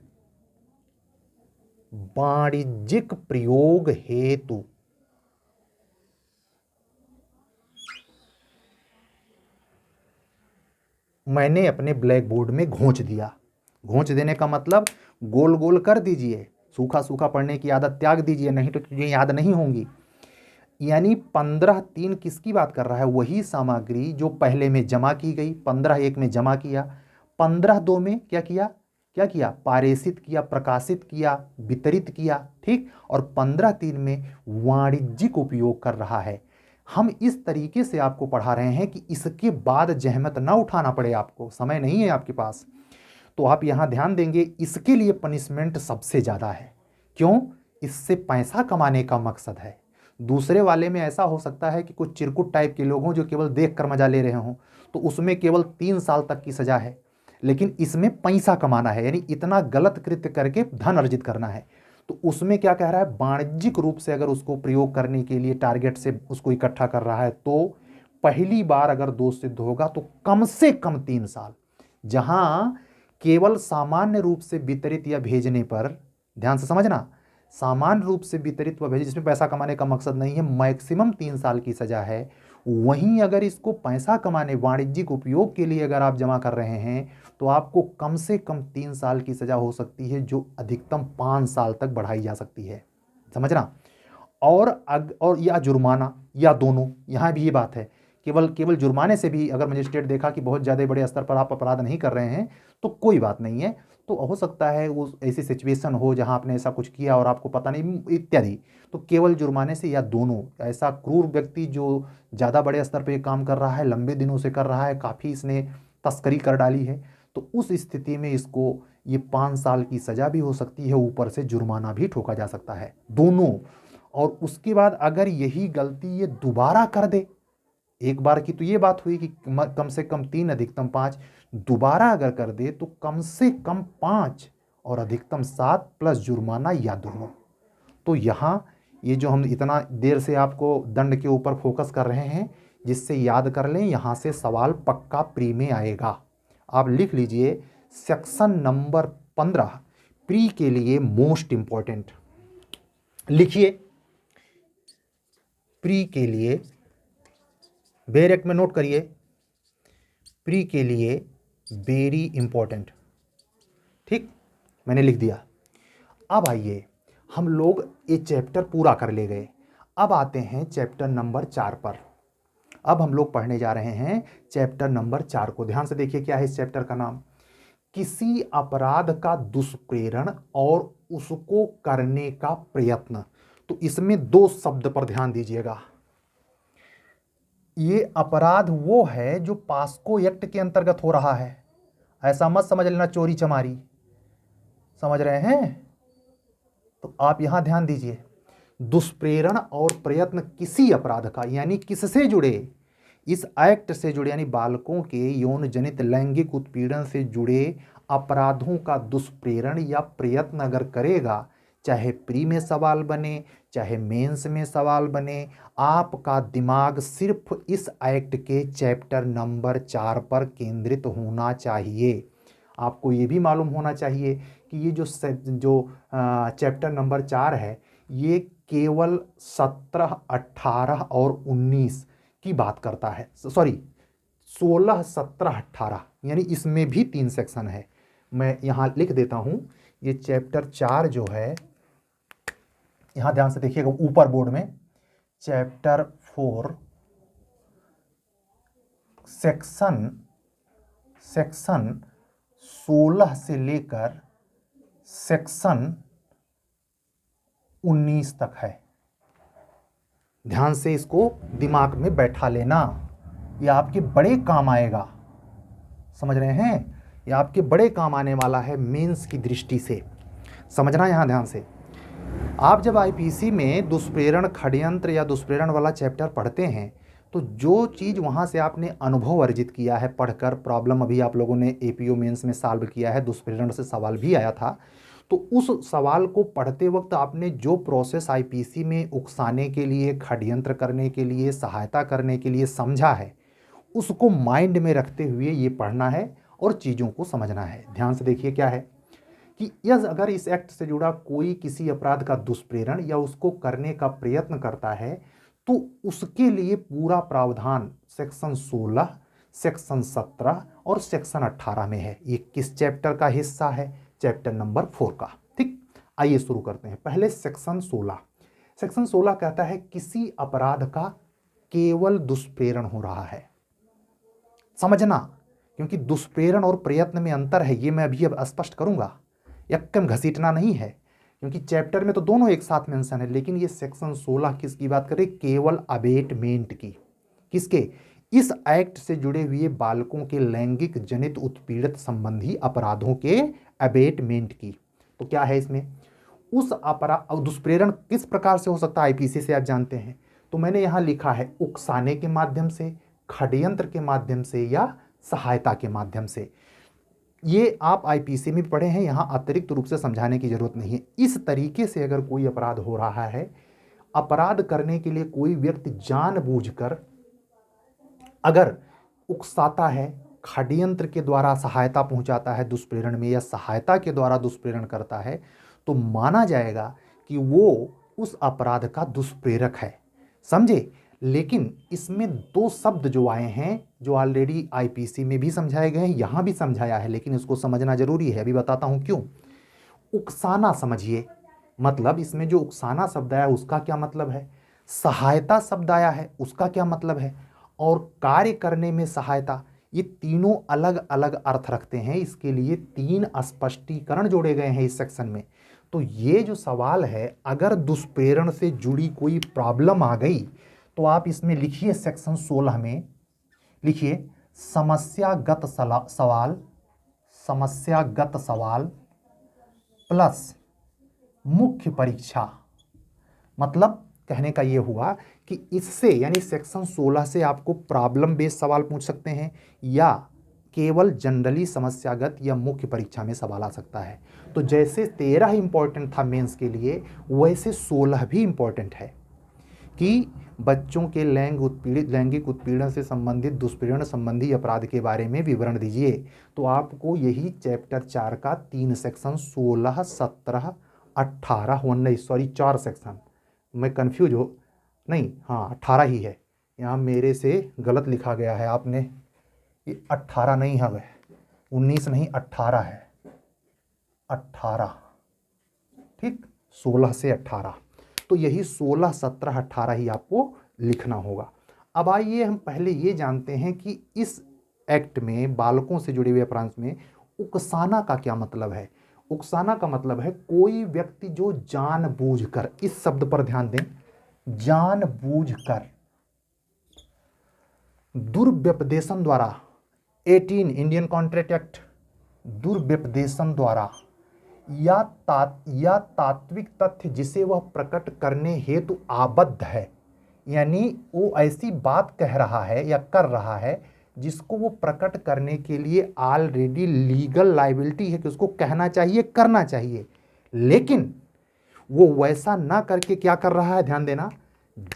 वाणिज्यिक प्रयोग हेतु, मैंने अपने ब्लैक बोर्ड में घोंच दिया। घोंच देने का मतलब गोल गोल कर दीजिए, सूखा सूखा पढ़ने की आदत त्याग दीजिए, नहीं तो चीजें याद नहीं होंगी। यानी 15(3) किसकी बात कर रहा है? वही सामग्री जो पहले में जमा की गई, 15(1) में जमा किया, 15(2) में क्या किया? क्या किया? पारेषित किया, प्रकाशित किया, वितरित किया, ठीक। और 15(3) में वाणिज्यिक उपयोग कर रहा है। हम इस तरीके से आपको पढ़ा रहे हैं कि इसके बाद जहमत ना उठाना पड़े आपको, समय नहीं है आपके पास। तो आप यहां ध्यान देंगे, इसके लिए पनिशमेंट सबसे ज्यादा है। क्यों? इससे पैसा कमाने का मकसद है। दूसरे वाले में ऐसा हो सकता है कि कुछ चिरकुट टाइप के लोग हों जो केवल देख कर मजा ले रहे हों, तो उसमें केवल 3 साल तक की सजा है। लेकिन इसमें पैसा कमाना है, यानी इतना गलत कृत्य करके धन अर्जित करना है। तो उसमें क्या कह रहा है? वाणिज्यिक रूप से अगर उसको प्रयोग करने के लिए टारगेट से उसको इकट्ठा कर रहा है, तो पहली बार अगर दोष सिद्ध होगा तो कम से कम 3 साल। जहां केवल सामान्य रूप से वितरित या भेजने पर, ध्यान से समझना, सामान्य रूप से वितरित व भेजे जिसमें पैसा कमाने का मकसद नहीं है, मैक्सिमम 3 साल की सजा है। वहीं अगर इसको पैसा कमाने, वाणिज्यिक उपयोग के लिए अगर आप जमा कर रहे हैं, तो आपको कम से कम 3 साल की सजा हो सकती है, जो अधिकतम 5 साल तक बढ़ाई जा सकती है। समझना। और या जुर्माना या दोनों, यहां भी ये बात है। केवल केवल जुर्माने से भी अगर मजिस्ट्रेट देखा कि बहुत ज़्यादा बड़े स्तर पर आप अपराध नहीं कर रहे हैं, तो कोई बात नहीं है। तो हो सकता है वो ऐसी सिचुएशन हो जहां आपने ऐसा कुछ किया और आपको पता नहीं इत्यादि, तो केवल जुर्माने से या दोनों। ऐसा क्रूर व्यक्ति जो ज़्यादा बड़े स्तर पर काम कर रहा है, लंबे दिनों से कर रहा है, काफ़ी इसने तस्करी कर डाली है, तो उस स्थिति में इसको ये 5 साल की सजा भी हो सकती है, ऊपर से जुर्माना भी ठोका जा सकता है, दोनों। और उसके बाद अगर यही गलती ये दोबारा कर दे, एक बार की तो ये बात हुई कि कम से कम 3 अधिकतम 5, दोबारा अगर कर दे तो कम से कम 5 और अधिकतम 7 प्लस जुर्माना या दोनों। तो यहाँ ये जो हम इतना देर से आपको दंड के ऊपर फोकस कर रहे हैं, जिससे याद कर लें, यहाँ से सवाल पक्का प्री में आएगा। आप लिख लीजिए सेक्शन नंबर 15 प्री के लिए मोस्ट इंपॉर्टेंट। लिखिए प्री के लिए, बेरेक्ट में नोट करिए, प्री के लिए वेरी इंपॉर्टेंट, ठीक, मैंने लिख दिया। अब आइए, हम लोग ये चैप्टर पूरा कर ले गए। अब आते हैं चैप्टर नंबर 4 पर। अब हम लोग पढ़ने जा रहे हैं चैप्टर नंबर 4 को। ध्यान से देखिए क्या है इस चैप्टर का नाम। किसी अपराध का दुष्प्रेरण और उसको करने का प्रयत्न। तो इसमें 2 शब्द पर ध्यान दीजिएगा। ये अपराध वो है जो पास्को एक्ट के अंतर्गत हो रहा है। ऐसा मत समझ लेना चोरी चमारी, समझ रहे हैं? तो आप यहां ध्यान दीजिए, दुष्प्रेरण और प्रयत्न किसी अपराध का, यानी किससे जुड़े, इस एक्ट से जुड़े, यानी बालकों के यौन जनित लैंगिक उत्पीड़न से जुड़े अपराधों का दुष्प्रेरण या प्रयत्न अगर करेगा, चाहे प्री में सवाल बने, चाहे मेंस में सवाल बने, आपका दिमाग सिर्फ इस एक्ट के चैप्टर नंबर 4 पर केंद्रित होना चाहिए। आपको ये भी मालूम होना चाहिए कि ये जो चैप्टर नंबर 4 है, ये केवल 17, 18 और 19 की बात करता है। सॉरी, 16, 17, 18, यानी इसमें भी 3 सेक्शन है। मैं यहाँ लिख देता हूँ, ये चैप्टर 4 जो है, यहाँ ध्यान से देखिएगा ऊपर बोर्ड में, चैप्टर 4 सेक्शन 16 से लेकर सेक्शन 19 तक है। ध्यान से इसको दिमाग में बैठा लेना, ये आपके बड़े काम आएगा। समझ रहे हैं? ये आपके बड़े काम आने वाला है मेंस की दृष्टि से। समझना यहाँ ध्यान से। आप जब आईपीसी में दुष्प्रेरण षड्यंत्र या दुष्प्रेरण वाला चैप्टर पढ़ते हैं, तो जो चीज़ वहाँ से आपने अनुभव अर्जित किया है पढ़कर, प्रॉब्लम अभी आप लोगों ने एपीओ मेंस में सॉल्व किया है, दुष्प्रेरण से सवाल भी आया था, तो उस सवाल को पढ़ते वक्त आपने जो प्रोसेस आईपीसी में उकसाने के लिए, षड्यंत्र करने के लिए, सहायता करने के लिए समझा है, उसको माइंड में रखते हुए ये पढ़ना है और चीज़ों को समझना है। ध्यान से देखिए क्या है कि यह अगर इस एक्ट से जुड़ा कोई किसी अपराध का दुष्प्रेरण या उसको करने का प्रयत्न करता है, तो उसके लिए पूरा प्रावधान सेक्शन 16, सेक्शन 17 और सेक्शन 18 में है। ये किस चैप्टर का हिस्सा है? चैप्टर नंबर 4 का। ठीक, आइए शुरू करते हैं। पहले सेक्शन 16। सेक्शन 16 कहता है किसी अपराध का केवल दुष्प्रेरण हो रहा है। समझना, क्योंकि दुष्प्रेरण और प्रयत्न में अंतर है, ये मैं अभी अब स्पष्ट करूंगा। यक्कम घसीटना नहीं है, क्योंकि चैप्टर में तो दोनों एक साथ मेंशन है, लेकिन ये सेक्शन 16 किसकी बात करें? केवल अबेटमेंट की। किसके? इस एक्ट से जुड़े हुए बालकों के लैंगिक जनित उत्पीड़ित संबंधी अपराधों के अबेटमेंट की। तो क्या है इसमें? उस अपराध दुष्प्रेरण किस प्रकार से हो सकता है आईपीसी से आप जानते हैं, तो मैंने यहां लिखा है उकसाने के माध्यम से, षड्यंत्र के माध्यम से या सहायता के माध्यम से। ये आप आईपीसी में पढ़े हैं, यहां अतिरिक्त रूप से समझाने की जरूरत नहीं है। इस तरीके से अगर कोई अपराध हो रहा है, अपराध करने के लिए कोई व्यक्ति जानबूझकर अगर उकसाता है, षड्यंत्र के द्वारा सहायता पहुंचाता है दुष्प्रेरण में, या सहायता के द्वारा दुष्प्रेरण करता है, तो माना जाएगा कि वो उस अपराध का दुष्प्रेरक है। समझे? लेकिन इसमें 2 शब्द जो आए हैं, जो ऑलरेडी आईपीसी में भी समझाए गए हैं, यहां भी समझाया है, लेकिन इसको समझना जरूरी है। अभी बताता हूं क्यों। उकसाना समझिए, मतलब इसमें जो उकसाना शब्द आया उसका क्या मतलब है, सहायता शब्द आया है उसका क्या मतलब है, और कार्य करने में सहायता, ये तीनों अलग अलग अर्थ रखते हैं। इसके लिए 3 स्पष्टीकरण जोड़े गए हैं इस सेक्शन में। तो ये जो सवाल है, अगर दुष्प्रेरण से जुड़ी कोई प्रॉब्लम आ गई, तो आप इसमें लिखिए, सेक्शन 16 में लिखिए समस्यागत सवाल, समस्यागत सवाल प्लस मुख्य परीक्षा। मतलब कहने का ये हुआ कि इससे यानी सेक्शन 16 से आपको प्रॉब्लम बेस्ड सवाल पूछ सकते हैं, या केवल जनरली समस्यागत या मुख्य परीक्षा में सवाल आ सकता है। तो जैसे 13 इंपॉर्टेंट था मेंस के लिए, वैसे 16 भी इंपॉर्टेंट है कि बच्चों के लैंगिक उत्पीड़न से संबंधित दुष्प्रेरण संबंधी अपराध के बारे में विवरण दीजिए। तो आपको यही चैप्टर 4 का 3 सेक्शन 16, 17, 18, 19, सॉरी 4 सेक्शन, मैं कंफ्यूज हो नहीं, हाँ 18 ही है, यहाँ मेरे से गलत लिखा गया है आपने, ये 18 नहीं है, 19 नहीं 18 है, 18, ठीक, 16 से 18, तो यही 16, 17, 18 ही आपको लिखना होगा। अब आइए हम पहले ये जानते हैं कि इस एक्ट में बालकों से जुड़े हुए अपराध में उकसाना का क्या मतलब है। उकसाना का मतलब है कोई व्यक्ति जो जानबूझकर, इस शब्द पर ध्यान दें, जानबूझकर दुर्व्यपदेशन द्वारा, 18 इंडियन कॉन्ट्रैक्ट एक्ट, दुर्व्यपदेशन द्वारा या तात्विक तथ्य जिसे वह प्रकट करने हेतु आबद्ध है, यानी वो ऐसी बात कह रहा है या कर रहा है जिसको वो प्रकट करने के लिए ऑलरेडी लीगल लायबिलिटी है कि उसको कहना चाहिए, करना चाहिए, लेकिन वो वैसा ना करके क्या कर रहा है, ध्यान देना,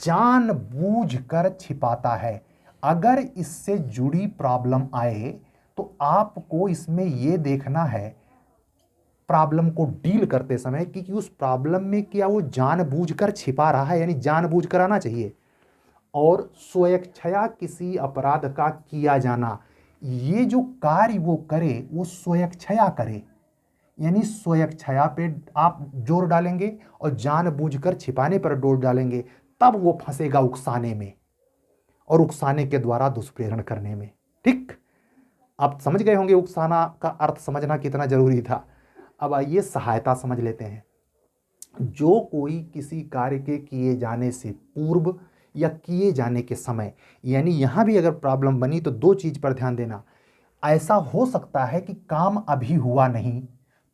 जानबूझकर छिपाता है। अगर इससे जुड़ी प्रॉब्लम आए तो आपको इसमें यह देखना है प्रॉब्लम को डील करते समय कि उस प्रॉब्लम में क्या वो जानबूझकर छिपा रहा है, यानी जानबूझकर आना चाहिए, और स्वेच्छया किसी अपराध का किया जाना, ये जो कार्य वो करे वो स्वेच्छया करे, यानी स्वेच्छया पे आप जोर डालेंगे और जानबूझकर छिपाने पर जोर डालेंगे, तब वो फंसेगा उकसाने में और उकसाने के द्वारा दुष्प्रेरण करने में। ठीक, आप समझ गए होंगे उकसाना का अर्थ समझना कितना जरूरी था। अब आइए सहायता समझ लेते हैं। जो कोई किसी कार्य के किए जाने से पूर्व या किए जाने के समय, यानी यहां भी अगर प्रॉब्लम बनी तो दो चीज पर ध्यान देना। ऐसा हो सकता है कि काम अभी हुआ नहीं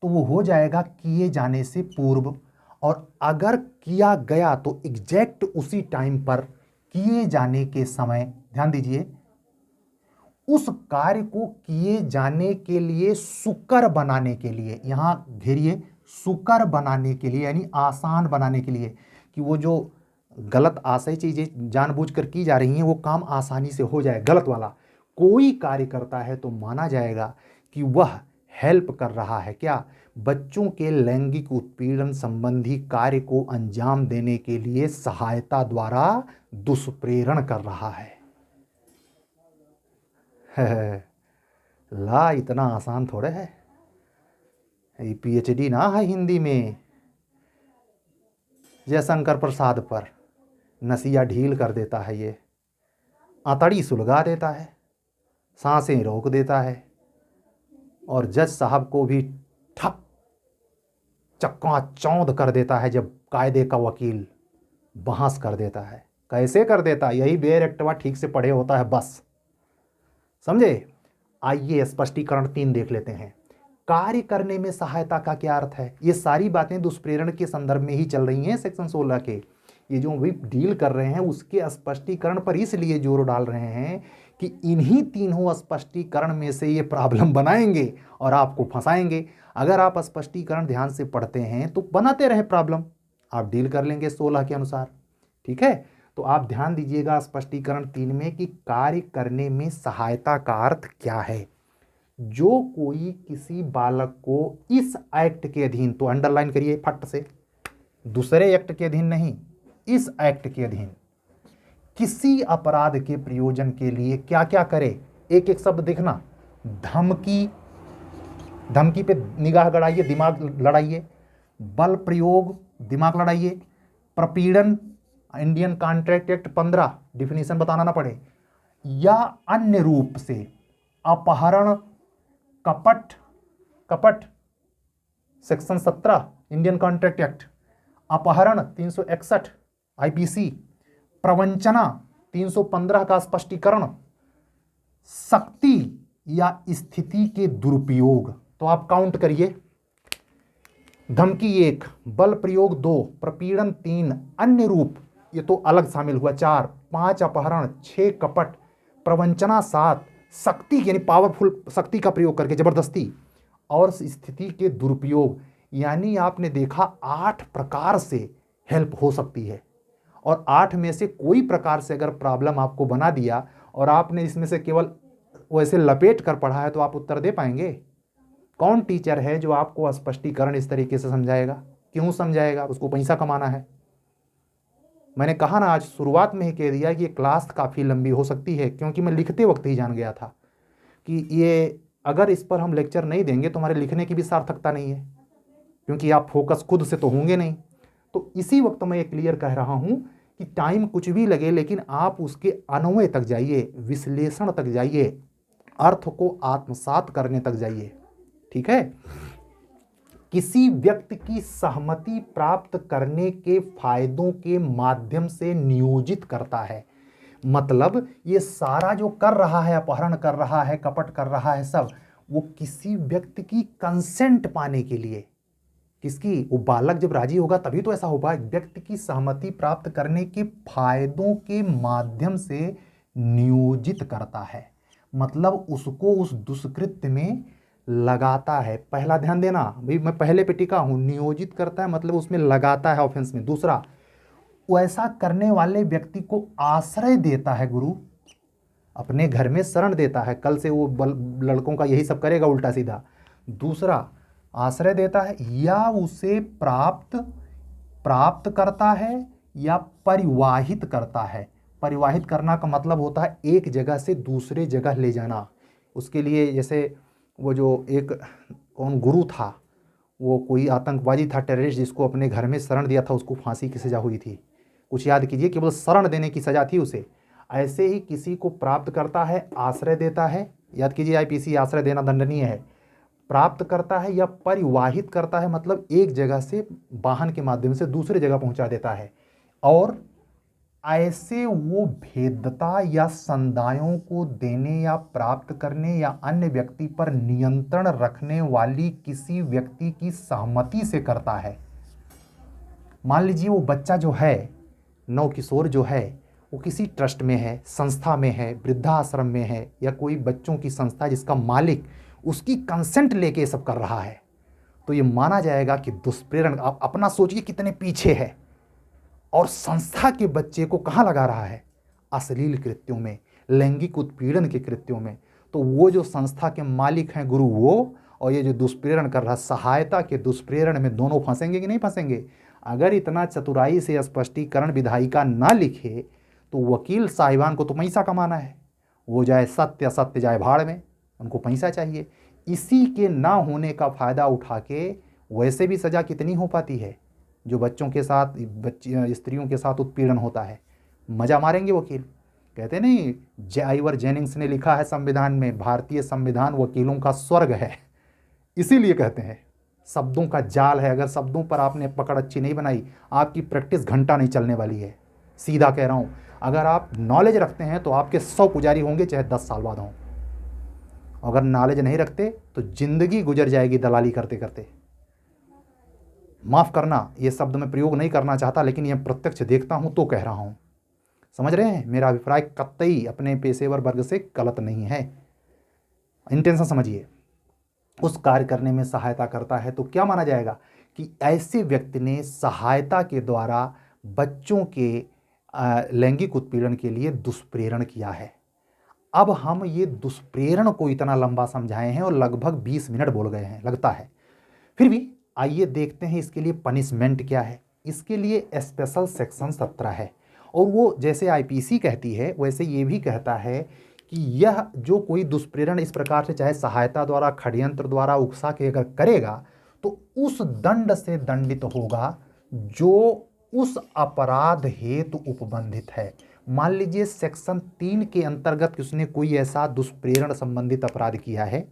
तो वो हो जाएगा किए जाने से पूर्व, और अगर किया गया तो एग्जैक्ट उसी टाइम पर किए जाने के समय, ध्यान दीजिए, उस कार्य को किए जाने के लिए सुकर बनाने के लिए, यहां घेरिए, सुकर बनाने के लिए यानी आसान बनाने के लिए, कि वो जो गलत आशय चीजें जानबूझकर की जा रही हैं वो काम आसानी से हो जाए, गलत वाला कोई कार्य करता है तो माना जाएगा कि वह हेल्प कर रहा है, क्या, बच्चों के लैंगिक उत्पीड़न संबंधी कार्य को अंजाम देने के लिए सहायता द्वारा दुष्प्रेरण कर रहा है। ला इतना आसान थोड़े है, पीएचडी ना है हिंदी में जयशंकर प्रसाद पर, नसिया ढील कर देता है, ये आतड़ी सुलगा देता है, सांसें रोक देता है, और जज साहब को भी ठप चक्का-चौंध कर देता है जब कायदे का वकील बहस कर देता है। कैसे कर देता है, यही बेयर एक्टवा ठीक से पढ़े होता है बस, समझे। आइए स्पष्टीकरण 3 देख लेते हैं। कार्य करने में सहायता का क्या अर्थ है, ये सारी बातें दुष्प्रेरण के संदर्भ में ही चल रही हैं। सेक्शन 16 के ये जो भी डील कर रहे हैं उसके स्पष्टीकरण पर इसलिए जोर डाल रहे हैं कि इन्हीं तीनों स्पष्टीकरण में से ये प्रॉब्लम बनाएंगे और आपको फंसाएंगे। अगर आप स्पष्टीकरण ध्यान से पढ़ते हैं तो बनाते रहे प्रॉब्लम, आप डील कर लेंगे 16 के अनुसार। ठीक है, तो आप ध्यान दीजिएगा स्पष्टीकरण 3 में कि कार्य करने में सहायता का अर्थ क्या है। जो कोई किसी बालक को इस एक्ट के अधीन, तो अंडरलाइन करिए फट से, दूसरे एक्ट के अधीन नहीं, इस एक्ट के अधीन किसी अपराध के प्रयोजन के लिए क्या क्या करे, एक एक शब्द देखना, धमकी, धमकी पे निगाह गड़ाइए, दिमाग लड़ाइए, बल प्रयोग, दिमाग लड़ाइए, प्रपीड़न, इंडियन कॉन्ट्रैक्ट एक्ट 15 डिफिनीशन बताना ना पड़े, या अन्य रूप से अपहरण, कपट, कपट सेक्शन 17 इंडियन कॉन्ट्रैक्ट एक्ट, अपहरण 361 आईपीसी, प्रवंचना 315 का स्पष्टीकरण, शक्ति या स्थिति के दुरुपयोग, तो आप काउंट करिए, धमकी 1, बल प्रयोग 2, प्रपीड़न 3, अन्य रूप ये तो अलग शामिल हुआ 4, 5 अपहरण, 6 कपट, प्रवंचना 7, शक्ति यानी पावरफुल शक्ति का प्रयोग करके जबरदस्ती, और स्थिति के दुरुपयोग, यानी आपने देखा 8 प्रकार से हेल्प हो सकती है, और 8 में से कोई प्रकार से अगर प्रॉब्लम आपको बना दिया और आपने इसमें से केवल वैसे लपेट कर पढ़ा है तो आप उत्तर दे पाएंगे? कौन टीचर है जो आपको स्पष्टीकरण इस तरीके से समझाएगा? क्यों समझाएगा? उसको पैसा कमाना है। मैंने कहा ना, आज शुरुआत में ही कह दिया कि ये क्लास काफ़ी लंबी हो सकती है, क्योंकि मैं लिखते वक्त ही जान गया था कि ये अगर इस पर हम लेक्चर नहीं देंगे तो हमारे लिखने की भी सार्थकता नहीं है, क्योंकि आप फोकस खुद से तो होंगे नहीं। तो इसी वक्त मैं ये क्लियर कह रहा हूं कि टाइम कुछ भी लगे लेकिन आप उसके अन्वय तक जाइए, विश्लेषण तक जाइए, अर्थ को आत्मसात करने तक जाइए। ठीक है, किसी व्यक्ति की सहमति प्राप्त करने के फायदों के माध्यम से नियोजित करता है। मतलब ये सारा जो कर रहा है, अपहरण कर रहा है, कपट कर रहा है, सब वो किसी व्यक्ति की कंसेंट पाने के लिए, किसकी, वो बालक जब राजी होगा तभी तो ऐसा होगा। व्यक्ति की सहमति प्राप्त करने के फायदों के माध्यम से नियोजित करता है, मतलब उसको उस दुष्कृत्य में लगाता है। पहला ध्यान देना भाई, मैं पहले पे टिका हूँ, नियोजित करता है मतलब उसमें लगाता है ऑफेंस में। दूसरा, वैसा करने वाले व्यक्ति को आश्रय देता है गुरु, अपने घर में शरण देता है, कल से वो लड़कों का यही सब करेगा उल्टा सीधा। दूसरा, आश्रय देता है या उसे प्राप्त करता है या परिवाहित करता है। परिवाहित करना का मतलब होता है एक जगह से दूसरे जगह ले जाना। उसके लिए जैसे वो जो एक कौन गुरु था, वो कोई आतंकवादी था, टेररिस्ट, जिसको अपने घर में शरण दिया था, उसको फांसी की सज़ा हुई थी। कुछ याद कीजिए, केवल शरण देने की सज़ा थी उसे। ऐसे ही किसी को प्राप्त करता है, आश्रय देता है। याद कीजिए, आईपीसी आश्रय देना दंडनीय है। प्राप्त करता है या परिवाहित करता है मतलब एक जगह से वाहन के माध्यम से दूसरे जगह पहुंचा देता है। और ऐसे वो भेद्यता या संदायों को देने या प्राप्त करने या अन्य व्यक्ति पर नियंत्रण रखने वाली किसी व्यक्ति की सहमति से करता है। मान लीजिए वो बच्चा जो है, नव किशोर जो है, वो किसी ट्रस्ट में है, संस्था में है, वृद्धाश्रम में है, या कोई बच्चों की संस्था जिसका मालिक उसकी कंसेंट लेके सब कर रहा है, तो ये माना जाएगा कि दुष्प्रेरण। आप अपना सोचिए कितने पीछे है, और संस्था के बच्चे को कहाँ लगा रहा है? अश्लील कृत्यों में, लैंगिक उत्पीड़न के कृत्यों में। तो वो जो संस्था के मालिक हैं गुरु, वो और ये जो दुष्प्रेरण कर रहा है, सहायता के दुष्प्रेरण में दोनों फंसेंगे कि नहीं फंसेंगे? अगर इतना चतुराई से स्पष्टीकरण विधायिका ना लिखे तो वकील साहिबान को तो पैसा कमाना है, वो जाए सत्य असत्य जाए भाड़ में, उनको पैसा चाहिए। इसी के ना होने का फ़ायदा उठा के वैसे भी सज़ा कितनी हो पाती है, जो बच्चों के साथ, स्त्रियों के साथ उत्पीड़न होता है। मज़ा मारेंगे वकील। कहते नहीं, आइवर जेनिंग्स ने लिखा है संविधान में, भारतीय संविधान वकीलों का स्वर्ग है। इसीलिए कहते हैं शब्दों का जाल है। अगर शब्दों पर आपने पकड़ अच्छी नहीं बनाई, आपकी प्रैक्टिस घंटा नहीं चलने वाली है। सीधा कह रहा हूँ, अगर आप नॉलेज रखते हैं तो आपके 100 पुजारी होंगे, चाहे 10 साल बाद हों। अगर नॉलेज नहीं रखते तो जिंदगी गुजर जाएगी दलाली करते करते। माफ़ करना, ये शब्द मैं प्रयोग नहीं करना चाहता, लेकिन ये प्रत्यक्ष देखता हूँ तो कह रहा हूँ। समझ रहे हैं? मेरा अभिप्राय कतई अपने पेशेवर वर्ग से गलत नहीं है। इंटेंशन समझिए। उस कार्य करने में सहायता करता है तो क्या माना जाएगा कि ऐसे व्यक्ति ने सहायता के द्वारा बच्चों के लैंगिक उत्पीड़न के लिए दुष्प्रेरण किया है। अब हम ये दुष्प्रेरण को इतना लंबा समझाए हैं और लगभग 20 मिनट बोल गए हैं लगता है। फिर भी आइए देखते हैं इसके लिए पनिशमेंट क्या है। इसके लिए स्पेशल सेक्शन 17 है, और वो जैसे आईपीसी कहती है वैसे ये भी कहता है कि यह जो कोई दुष्प्रेरण इस प्रकार से, चाहे सहायता द्वारा, षड्यंत्र द्वारा उकसा के अगर करेगा, तो उस दंड से दंडित होगा जो उस अपराध हेतु उपबंधित है। मान लीजिए सेक्शन 3 के अंतर्गत उसने कोई ऐसा दुष्प्रेरण संबंधित अपराध किया है,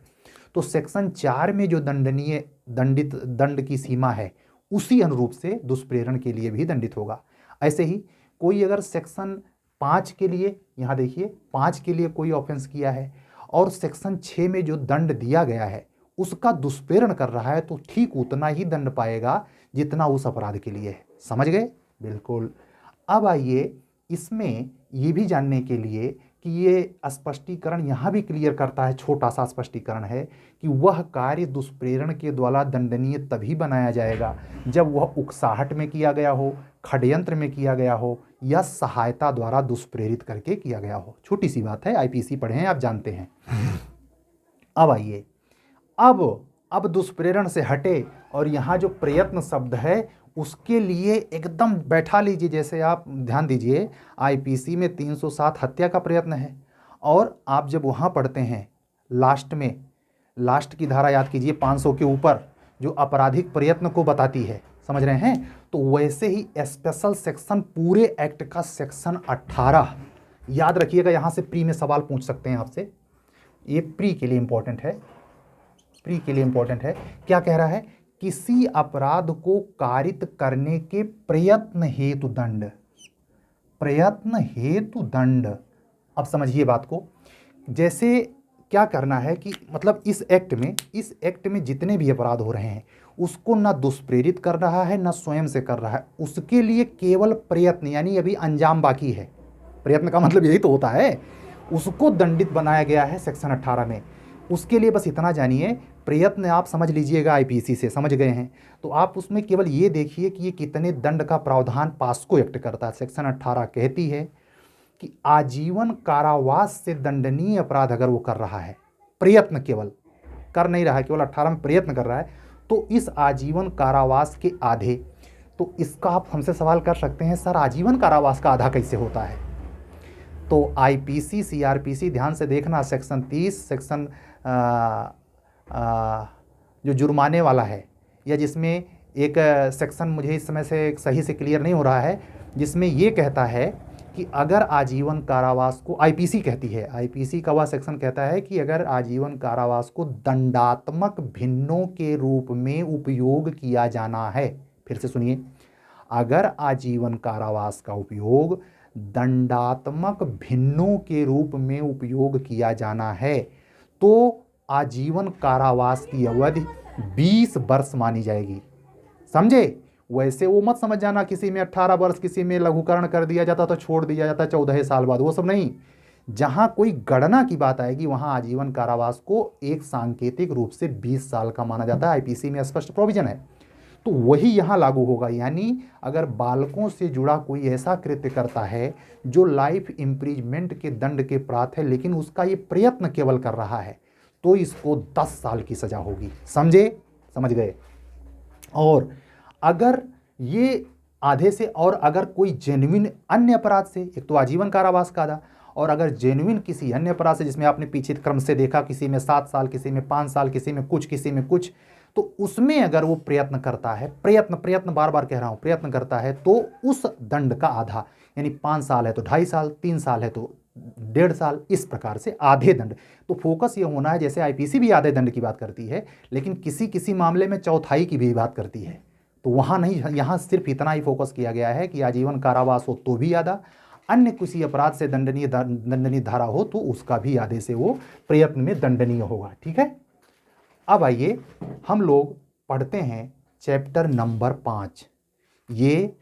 तो सेक्शन 4 में जो दंड की सीमा है उसी अनुरूप से दुष्प्रेरण के लिए भी दंडित होगा। ऐसे ही कोई अगर सेक्शन 5 के लिए, यहाँ देखिए 5 के लिए कोई ऑफेंस किया है और सेक्शन 6 में जो दंड दिया गया है उसका दुष्प्रेरण कर रहा है, तो ठीक उतना ही दंड पाएगा जितना उस अपराध के लिए है। समझ गए? बिल्कुल। अब आइए इसमें ये भी जानने के लिए कि ये स्पष्टीकरण यहाँ भी क्लियर करता है, छोटा सा स्पष्टीकरण है कि वह कार्य दुष्प्रेरण के द्वारा दंडनीय तभी बनाया जाएगा जब वह उकसाहट में किया गया हो, षड्यंत्र में किया गया हो, या सहायता द्वारा दुष्प्रेरित करके किया गया हो। छोटी सी बात है, आईपीसी पढ़े हैं आप, जानते हैं। अब आइए, अब दुष्प्रेरण से हटे और यहाँ जो प्रयत्न शब्द है उसके लिए एकदम बैठा लीजिए। जैसे आप ध्यान दीजिए, आईपीसी में 307 हत्या का प्रयत्न है, और आप जब वहाँ पढ़ते हैं लास्ट में, लास्ट की धारा याद कीजिए 500 के ऊपर, जो आपराधिक प्रयत्न को बताती है, समझ रहे हैं? तो वैसे ही स्पेशल सेक्शन पूरे एक्ट का सेक्शन 18 याद रखिएगा। यहाँ से प्री में सवाल पूछ सकते हैं आपसे, ये प्री के लिए इंपॉर्टेंट है। प्री के लिए इंपॉर्टेंट है। क्या कह रहा है? किसी अपराध को कारित करने के प्रयत्न हेतु दंड, प्रयत्न हेतु दंड। अब समझिए बात को। जैसे क्या करना है कि मतलब इस एक्ट में जितने भी अपराध हो रहे हैं उसको ना दुष्प्रेरित कर रहा है ना स्वयं से कर रहा है, उसके लिए केवल प्रयत्न, यानी अभी अंजाम बाकी है। प्रयत्न का मतलब यही तो होता है, उसको दंडित बनाया गया है सेक्शन 18 में। उसके लिए बस इतना जानिए, प्रयत्न आप समझ लीजिएगा, आईपीसी से समझ गए हैं तो आप उसमें केवल ये देखिए कि ये कितने दंड का प्रावधान पास्को एक्ट करता है। सेक्शन 18 कहती है कि आजीवन कारावास से दंडनीय अपराध अगर वो कर रहा है, प्रयत्न केवल कर नहीं रहा है, केवल 18 में प्रयत्न कर रहा है, तो इस आजीवन कारावास के आधे, तो इसका आप हमसे सवाल कर सकते हैं सर आजीवन कारावास का आधा कैसे होता है। तो आईपीसी सीआरपीसी ध्यान से देखना, सेक्शन 30 सेक्शन जो जुर्माने वाला है, या जिसमें एक सेक्शन मुझे इस समय से सही से क्लियर नहीं हो रहा है, जिसमें ये कहता है कि अगर आजीवन कारावास को, आईपीसी कहती है, आईपीसी का वह सेक्शन कहता है कि अगर आजीवन कारावास को दंडात्मक भिन्नों के रूप में उपयोग किया जाना है, फिर से सुनिए, अगर आजीवन कारावास का उपयोग दंडात्मक भिन्नों के रूप में उपयोग किया जाना है तो आजीवन कारावास की अवधि 20 वर्ष मानी जाएगी। समझे? वैसे वो मत समझ जाना किसी में 18 वर्ष, किसी में लघुकरण कर दिया जाता तो छोड़ दिया जाता 14 साल बाद, वो सब नहीं। जहां कोई गणना की बात आएगी वहां आजीवन कारावास को एक सांकेतिक रूप से 20 साल का माना जाता है। आईपीसी में स्पष्ट प्रोविजन है, तो वही यहां लागू होगा। यानी अगर बालकों से जुड़ा कोई ऐसा कृत्य करता है जो लाइफ इम्प्रिजमेंट के दंड के प्रात है, लेकिन उसका ये प्रयत्न केवल कर रहा है, तो इसको 10 साल की सजा होगी। समझे? समझ गए? और अगर ये आधे से, और अगर कोई जेन्युइन अन्य अपराध से, एक तो आजीवन कारावास का आधा, और अगर जेन्युइन किसी अन्य अपराध से, जिसमें आपने पीछे क्रम से देखा, किसी में 7 साल, किसी में 5 साल, किसी में कुछ, किसी में कुछ, तो उसमें अगर वो प्रयत्न करता है, प्रयत्न बार बार कह रहा हूं, प्रयत्न करता है, तो उस दंड का आधा, यानी 5 साल है तो 2.5 साल, 3 साल है तो 1.5 साल, इस प्रकार से आधे दंड। तो फोकस ये होना है, जैसे आईपीसी भी आधे दंड की बात करती है, लेकिन किसी किसी मामले में चौथाई की भी बात करती है, तो वहां नहीं, यहां सिर्फ इतना ही फोकस किया गया है कि आजीवन कारावास हो तो भी आधा, अन्य किसी अपराध से दंडनीय धारा हो तो उसका भी आधे से वो प्रयत्न में दंडनीय होगा। ठीक है, अब आइए हम लोग पढ़ते हैं चैप्टर नंबर 5। ये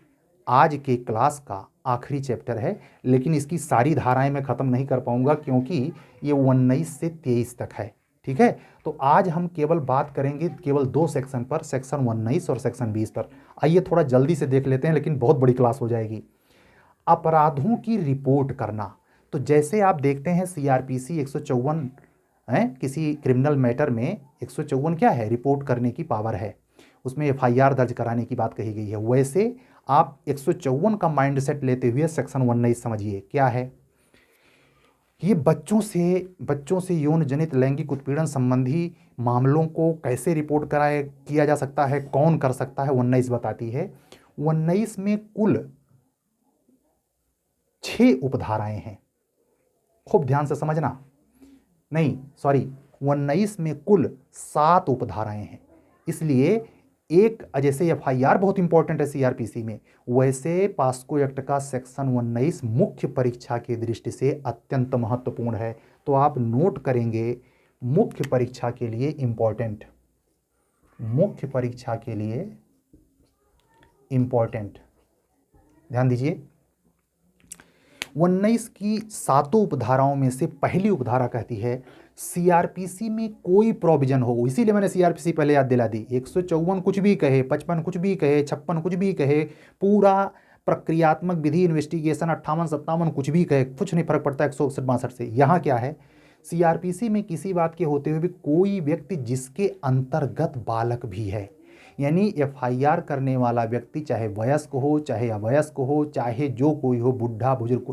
आज के क्लास का आखिरी चैप्टर है, लेकिन इसकी सारी धाराएं मैं ख़त्म नहीं कर पाऊंगा क्योंकि ये 19 से 23 तक है। ठीक है, तो आज हम केवल बात करेंगे केवल 2 सेक्शन पर, सेक्शन 19 और सेक्शन 20 पर। आइए थोड़ा जल्दी से देख लेते हैं, लेकिन बहुत बड़ी क्लास हो जाएगी। अपराधों की रिपोर्ट करना, तो जैसे आप देखते हैं सीआरपीसी 154 है, किसी क्रिमिनल मैटर में 154 क्या है, रिपोर्ट करने की पावर है, उसमें एफआईआर दर्ज कराने की बात कही गई है। वैसे आप 154 का माइंड सेट लेते हुए सेक्शन 19 समझिए क्या है। ये बच्चों से यौन जनित लैंगिक उत्पीड़न संबंधी मामलों को कैसे रिपोर्ट किया जा सकता है, कौन कर सकता है, 19 बताती है। 19 में कुल 6 उपधाराएं हैं, खूब ध्यान से समझना, नहीं सॉरी, 19 में कुल 7 उपधाराएं हैं। इसलिए एक, जैसे एफआईआर बहुत इंपॉर्टेंट है सीआरपीसी में, वैसे पास्को एक्ट का सेक्शन 19 मुख्य परीक्षा की दृष्टि से अत्यंत महत्वपूर्ण है। तो आप नोट करेंगे, मुख्य परीक्षा के लिए इंपॉर्टेंट, मुख्य परीक्षा के लिए इंपॉर्टेंट, ध्यान दीजिए। 19 की 7 उपधाराओं में से पहली उपधारा कहती है सीआरपीसी में कोई प्रोविजन हो, इसीलिए मैंने सीआरपीसी पहले याद दिला दी। 154 कुछ भी कहे, 55 कुछ भी कहे, 56 कुछ भी कहे, पूरा प्रक्रियात्मक विधि इन्वेस्टिगेशन 58 57 कुछ भी कहे, कुछ नहीं फर्क पड़ता 161 62 से। यहाँ क्या है, सीआरपीसी में किसी बात के होते हुए भी कोई व्यक्ति जिसके अंतर्गत बालक भी है, यानी एफआईआर करने वाला व्यक्ति चाहे वयस्क हो चाहे अवयस्क हो, चाहे जो कोई हो, बुढ़ा बुजुर्ग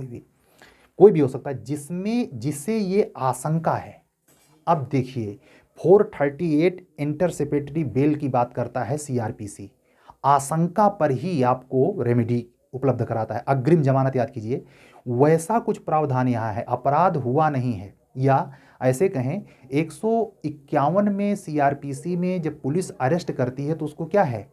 कोई भी हो सकता है, जिसे ये आशंका है। अब देखिए 438 इंटरसेपेटरी बेल की बात करता है सीआरपीसी, आशंका पर ही आपको रेमेडी उपलब्ध कराता है, अग्रिम जमानत याद कीजिए। वैसा कुछ प्रावधान यहाँ है, अपराध हुआ नहीं है, या ऐसे कहें 151 में सीआरपीसी में जब पुलिस अरेस्ट करती है तो उसको क्या है,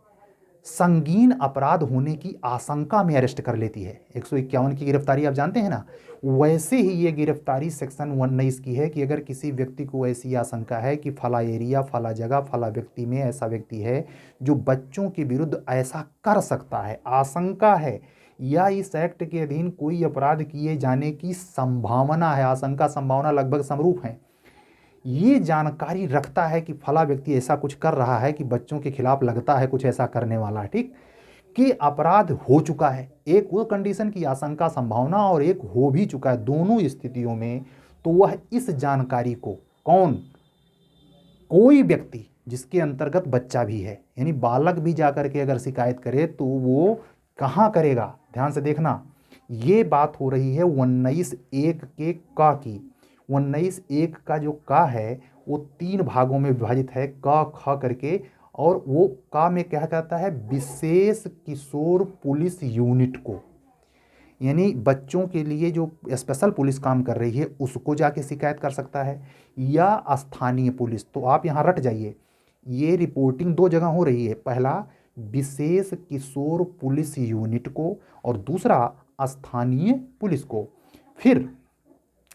संगीन अपराध होने की आशंका में अरेस्ट कर लेती है। 151 की गिरफ्तारी आप जानते हैं ना, वैसे ही ये गिरफ्तारी सेक्शन 19 की है कि अगर किसी व्यक्ति को ऐसी आशंका है कि फला एरिया, फला जगह, फला व्यक्ति में ऐसा व्यक्ति है जो बच्चों के विरुद्ध ऐसा कर सकता है, आशंका है, या इस एक्ट के अधीन कोई अपराध किए जाने की संभावना है, आशंका संभावना लगभग समरूप है, ये जानकारी रखता है कि फला व्यक्ति ऐसा कुछ कर रहा है, कि बच्चों के खिलाफ लगता है कुछ ऐसा करने वाला, ठीक, कि अपराध हो चुका है, एक वो कंडीशन की आशंका संभावना और एक हो भी चुका है, दोनों स्थितियों में, तो वह इस जानकारी को, कौन, कोई व्यक्ति जिसके अंतर्गत बच्चा भी है, यानी बालक भी जाकर के अगर शिकायत करे तो वो कहाँ करेगा, ध्यान से देखना, ये बात हो रही है 19(1) के क की। 19(1) का जो क है वो 3 भागों में विभाजित है, क ख करके, और वो क में क्या कहता है, विशेष किशोर पुलिस यूनिट को, यानी बच्चों के लिए जो स्पेशल पुलिस काम कर रही है उसको जाके शिकायत कर सकता है, या स्थानीय पुलिस। तो आप यहाँ रट जाइए, ये रिपोर्टिंग 2 जगह हो रही है, पहला विशेष किशोर पुलिस यूनिट को और दूसरा स्थानीय पुलिस को। फिर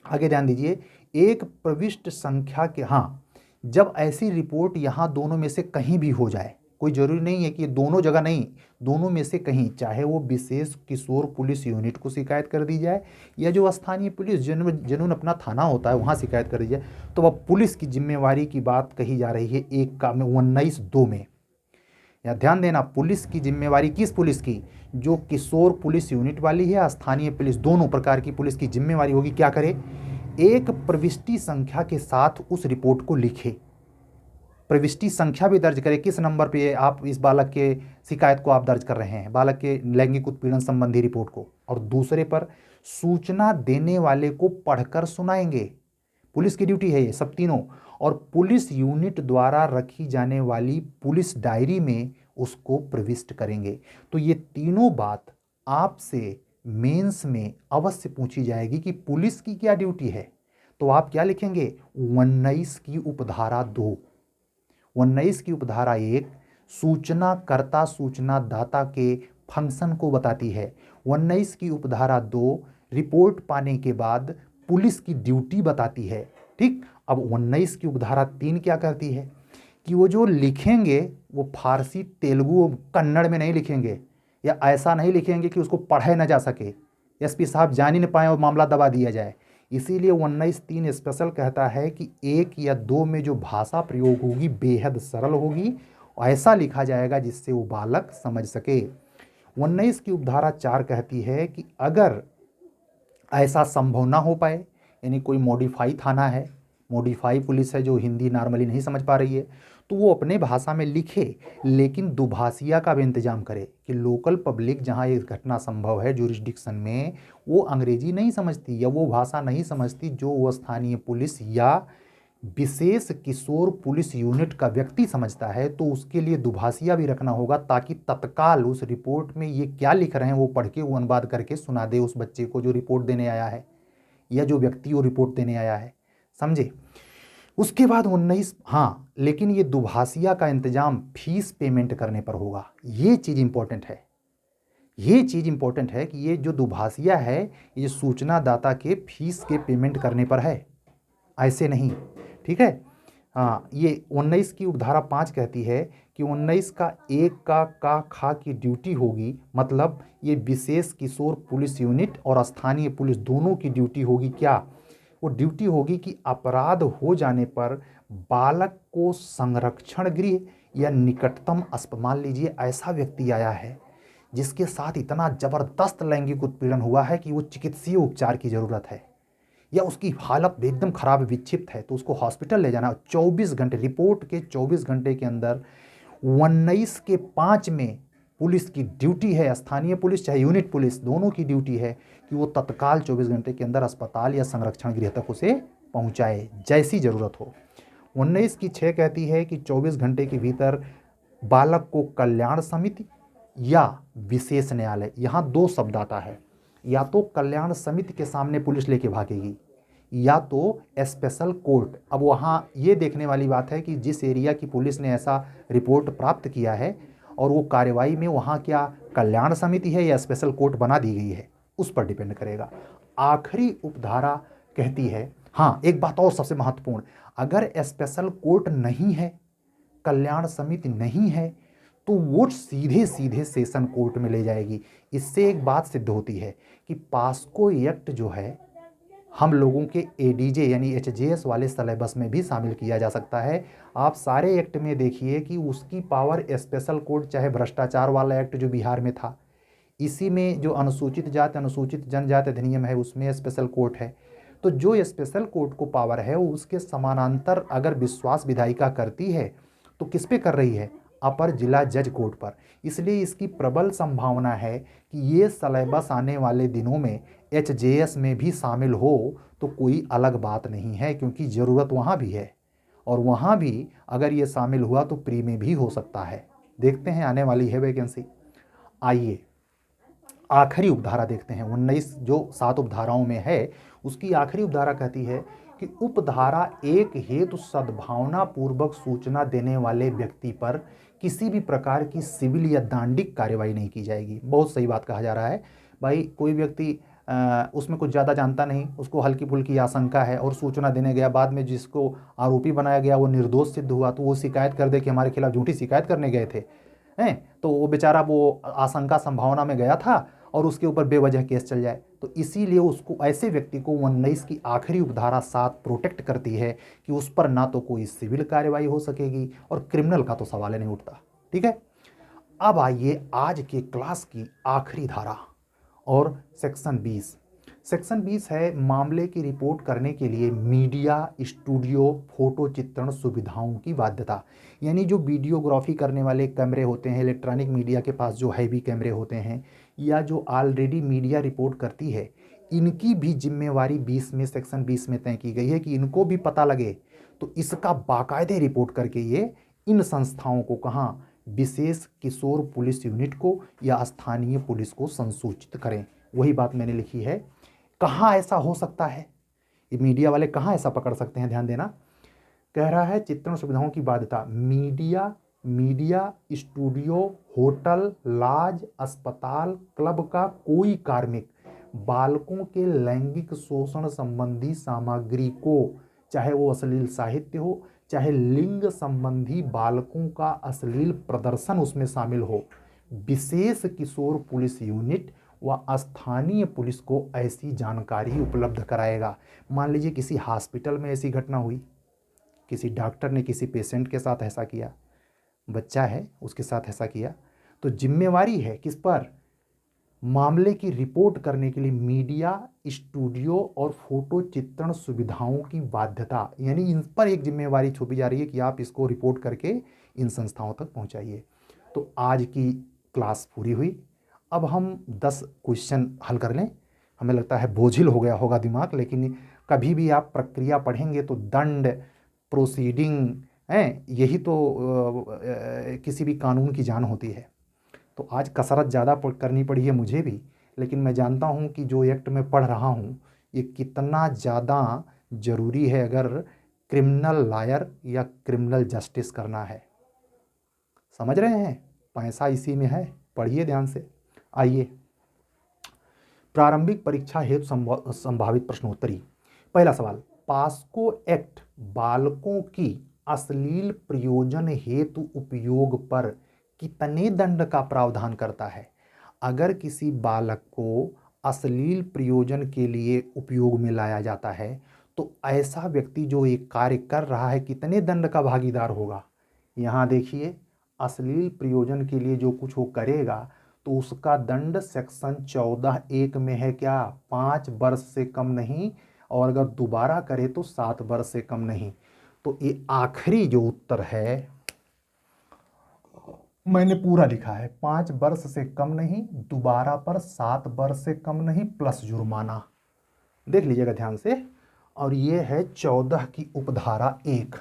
आगे ध्यान दीजिए, एक प्रविष्ट संख्या के, हाँ, जब ऐसी रिपोर्ट यहाँ दोनों में से कहीं भी हो जाए, कोई जरूरी नहीं है कि ये दोनों जगह नहीं, दोनों में से कहीं, चाहे वो विशेष किशोर पुलिस यूनिट को शिकायत कर दी जाए या जो स्थानीय पुलिस जिन्होंने अपना थाना होता है वहाँ शिकायत कर दी जाए, तो वह पुलिस की जिम्मेवारी की बात कही जा रही है एक का में 19(2) में। या ध्यान देना, पुलिस की जिम्मेवारी, किस पुलिस की, जो किशोर पुलिस यूनिट वाली है, स्थानीय पुलिस, दोनों प्रकार की पुलिस की जिम्मेवारी होगी क्या करे, एक प्रविष्टि संख्या के साथ उस रिपोर्ट को लिखे, प्रविष्टि संख्या भी दर्ज करें, किस नंबर पे आप इस बालक के शिकायत को आप दर्ज कर रहे हैं, बालक के लैंगिक उत्पीड़न संबंधी रिपोर्ट को, और दूसरे पर सूचना देने वाले को पढ़कर सुनाएंगे। पुलिस की ड्यूटी है ये सब तीनों, और पुलिस यूनिट द्वारा रखी जाने वाली पुलिस डायरी में उसको प्रविष्ट करेंगे। तो ये तीनों बात आपसे मेंस में अवश्य पूछी जाएगी कि पुलिस की क्या ड्यूटी है, तो आप क्या लिखेंगे, 19 की उपधारा 2, 19 की उपधारा 1 सूचनाकर्ता सूचनादाता के फंक्शन को बताती है, 19 की उपधारा 2 रिपोर्ट पाने के बाद पुलिस की ड्यूटी बताती है, ठीक। अब 19 की उपधारा 3 क्या कहती है कि वो जो लिखेंगे वो फारसी, तेलुगु, कन्नड़ में नहीं लिखेंगे, या ऐसा नहीं लिखेंगे कि उसको पढ़े ना जा सके, एसपी साहब जान ही नहीं पाए और मामला दबा दिया जाए। इसीलिए 19(3) स्पेशल कहता है कि 1 या 2 में जो भाषा प्रयोग होगी बेहद सरल होगी, ऐसा लिखा जाएगा जिससे वो बालक समझ सके। 19 की उपधारा 4 कहती है कि अगर ऐसा संभव ना हो पाए, यानी कोई मॉडिफाई थाना है, मॉडिफाई पुलिस है जो हिंदी नॉर्मली नहीं समझ पा रही है, तो वो अपने भाषा में लिखे, लेकिन दुभाषिया का भी इंतजाम करे कि लोकल पब्लिक जहाँ ये घटना संभव है जुरिस्डिक्शन में, वो अंग्रेजी नहीं समझती या वो भाषा नहीं समझती जो वो स्थानीय पुलिस या विशेष किशोर पुलिस यूनिट का व्यक्ति समझता है, तो उसके लिए दुभाषिया भी रखना होगा, ताकि तत्काल उस रिपोर्ट में ये क्या लिख रहे हैं वो पढ़ के वो अनुवाद करके सुना दे उस बच्चे को जो रिपोर्ट देने आया है या जो व्यक्ति वो रिपोर्ट देने आया है, समझे। उसके बाद 19, हाँ, लेकिन ये दुभाषिया का इंतजाम फीस पेमेंट करने पर होगा, ये चीज़ इंपॉर्टेंट है, ये चीज़ इंपॉर्टेंट है कि ये जो दुभाषिया है ये सूचनादाता के फीस के पेमेंट करने पर है, ऐसे नहीं, ठीक है। हाँ, ये 19 की उपधारा 5 कहती है कि 19 का 1 का खा की ड्यूटी होगी, मतलब ये विशेष किशोर पुलिस यूनिट और स्थानीय पुलिस दोनों की ड्यूटी होगी, क्या, वो ड्यूटी होगी कि अपराध हो जाने पर बालक को संरक्षण गृह या निकटतम अस्पताल, मान लीजिए ऐसा व्यक्ति आया है जिसके साथ इतना जबरदस्त लैंगिक उत्पीड़न हुआ है कि वो चिकित्सीय उपचार की ज़रूरत है, या उसकी हालत एकदम खराब विक्षिप्त है, तो उसको हॉस्पिटल ले जाना, 24 घंटे, रिपोर्ट के 24 घंटे के अंदर 19 के 5 में पुलिस की ड्यूटी है, स्थानीय पुलिस चाहे यूनिट पुलिस दोनों की ड्यूटी है कि वो तत्काल 24 घंटे के अंदर अस्पताल या संरक्षण गृह तक उसे पहुंचाए जैसी ज़रूरत हो। 19 की 6 कहती है कि 24 घंटे के भीतर बालक को कल्याण समिति या विशेष न्यायालय, यहाँ 2 शब्द आता है, या तो कल्याण समिति के सामने पुलिस लेके भागेगी या तो स्पेशल कोर्ट। अब वहाँ ये देखने वाली बात है कि जिस एरिया की पुलिस ने ऐसा रिपोर्ट प्राप्त किया है और वो कार्रवाई में वहाँ क्या कल्याण समिति है या स्पेशल कोर्ट बना दी गई है, उस पर डिपेंड करेगा। आखिरी उपधारा कहती है, हाँ एक बात और सबसे महत्वपूर्ण, अगर स्पेशल कोर्ट नहीं है, कल्याण समिति नहीं है, तो वो सीधे सीधे सेशन कोर्ट में ले जाएगी। इससे एक बात सिद्ध होती है कि पास्को एक्ट जो है हम लोगों के एडीजे यानी एचजेएस वाले सिलेबस में भी शामिल किया जा सकता है। आप सारे एक्ट में देखिए कि उसकी पावर स्पेशल कोड, चाहे भ्रष्टाचार वाला एक्ट जो बिहार में था, इसी में जो अनुसूचित जाति अनुसूचित जनजाति अधिनियम है उसमें स्पेशल कोर्ट है। तो जो स्पेशल कोर्ट को पावर है वो उसके समानांतर अगर विश्वास विधायिका करती है तो किस पे कर रही है? अपर जिला जज कोर्ट पर। इसलिए इसकी प्रबल संभावना है कि ये सिलेबस आने वाले दिनों में एचजेएस में भी शामिल हो तो कोई अलग बात नहीं है, क्योंकि ज़रूरत वहाँ भी है और वहाँ भी अगर ये शामिल हुआ तो प्री में भी हो सकता है। देखते हैं, आने वाली है वैकेंसी। आइए आखिरी उपधारा देखते हैं। 19 जो 7 उपधाराओं में है उसकी आखिरी उपधारा कहती है कि उपधारा 1 हेतु सद्भावना पूर्वक सूचना देने वाले व्यक्ति पर किसी भी प्रकार की सिविल या दांडिक कार्यवाही नहीं की जाएगी। बहुत सही बात कहा जा रहा है भाई। कोई व्यक्ति उसमें कुछ ज़्यादा जानता नहीं, उसको हल्की फुल्की आशंका है और सूचना देने गया, बाद में जिसको आरोपी बनाया गया वो निर्दोष सिद्ध हुआ तो वो शिकायत कर दे कि हमारे खिलाफ झूठी शिकायत करने गए थे, हैं, तो वो बेचारा वो आशंका संभावना में गया था और उसके ऊपर बेवजह केस चल जाए। तो इसीलिए उसको, ऐसे व्यक्ति को 19 की आखिरी उपधारा 7 प्रोटेक्ट करती है कि उस पर ना तो कोई सिविल कार्रवाई हो सकेगी और क्रिमिनल का तो सवाल ही नहीं उठता। ठीक है, अब आइए आज के क्लास की आखिरी धारा और सेक्शन 20। सेक्शन 20 है मामले की रिपोर्ट करने के लिए मीडिया स्टूडियो फोटो चित्रण सुविधाओं की बाध्यता। यानी जो वीडियोग्राफी करने वाले कैमरे होते हैं, इलेक्ट्रॉनिक मीडिया के पास जो हैवी कैमरे होते हैं या जो ऑलरेडी मीडिया रिपोर्ट करती है, इनकी भी जिम्मेवारी 20 में, सेक्शन 20 में तय की गई है कि इनको भी पता लगे तो इसका बाकायदे रिपोर्ट करके ये इन संस्थाओं को, कहाँ, विशेष किशोर पुलिस यूनिट को या स्थानीय पुलिस को संसूचित करें। वही बात मैंने लिखी है। कहाँ ऐसा हो सकता है, ये मीडिया वाले कहाँ ऐसा पकड़ सकते हैं, ध्यान देना। कह रहा है चित्रण सुविधाओं की बाध्यता, मीडिया स्टूडियो, होटल, लॉज, अस्पताल, क्लब का कोई कार्मिक बालकों के लैंगिक शोषण संबंधी सामग्री को, चाहे वो अश्लील साहित्य हो, चाहे लिंग संबंधी बालकों का अश्लील प्रदर्शन उसमें शामिल हो, विशेष किशोर पुलिस यूनिट व स्थानीय पुलिस को ऐसी जानकारी उपलब्ध कराएगा। मान लीजिए किसी हॉस्पिटल में ऐसी घटना हुई, किसी डॉक्टर ने किसी पेशेंट के साथ ऐसा किया, बच्चा है उसके साथ ऐसा किया, तो जिम्मेवारी है किस पर? मामले की रिपोर्ट करने के लिए मीडिया स्टूडियो और फोटो चित्रण सुविधाओं की बाध्यता, यानी इन पर एक जिम्मेवारी थोपी जा रही है कि आप इसको रिपोर्ट करके इन संस्थाओं तक पहुंचाइए। तो आज की क्लास पूरी हुई। अब हम 10 क्वेश्चन हल कर लें। हमें लगता है बोझिल हो गया होगा दिमाग, लेकिन कभी भी आप प्रक्रिया पढ़ेंगे तो दंड, प्रोसीडिंग है, यही तो किसी भी कानून की जान होती है। तो आज कसरत ज़्यादा करनी पड़ी है मुझे भी, लेकिन मैं जानता हूँ कि जो एक्ट मैं पढ़ रहा हूँ ये कितना ज़्यादा ज़रूरी है अगर क्रिमिनल लॉयर या क्रिमिनल जस्टिस करना है। समझ रहे हैं, पैसा इसी में है, पढ़िए ध्यान से। आइए, प्रारंभिक परीक्षा हेतु संभावित प्रश्नोत्तरी। पहला सवाल, पास्को एक्ट बालकों की अश्लील प्रयोजन हेतु उपयोग पर कितने दंड का प्रावधान करता है? अगर किसी बालक को अश्लील प्रयोजन के लिए उपयोग में लाया जाता है तो ऐसा व्यक्ति जो एक कार्य कर रहा है कितने दंड का भागीदार होगा? यहाँ देखिए, अश्लील प्रयोजन के लिए जो कुछ वो करेगा तो उसका दंड सेक्शन 14(1) में है क्या? 5 वर्ष से कम नहीं, और अगर दोबारा करे तो 7 वर्ष से कम नहीं। तो ये आखिरी जो उत्तर है मैंने पूरा लिखा है, 5 वर्ष से कम नहीं, दोबारा पर 7 वर्ष से कम नहीं, प्लस जुर्माना। देख लीजिएगा ध्यान से। और ये है 14 की उपधारा 1,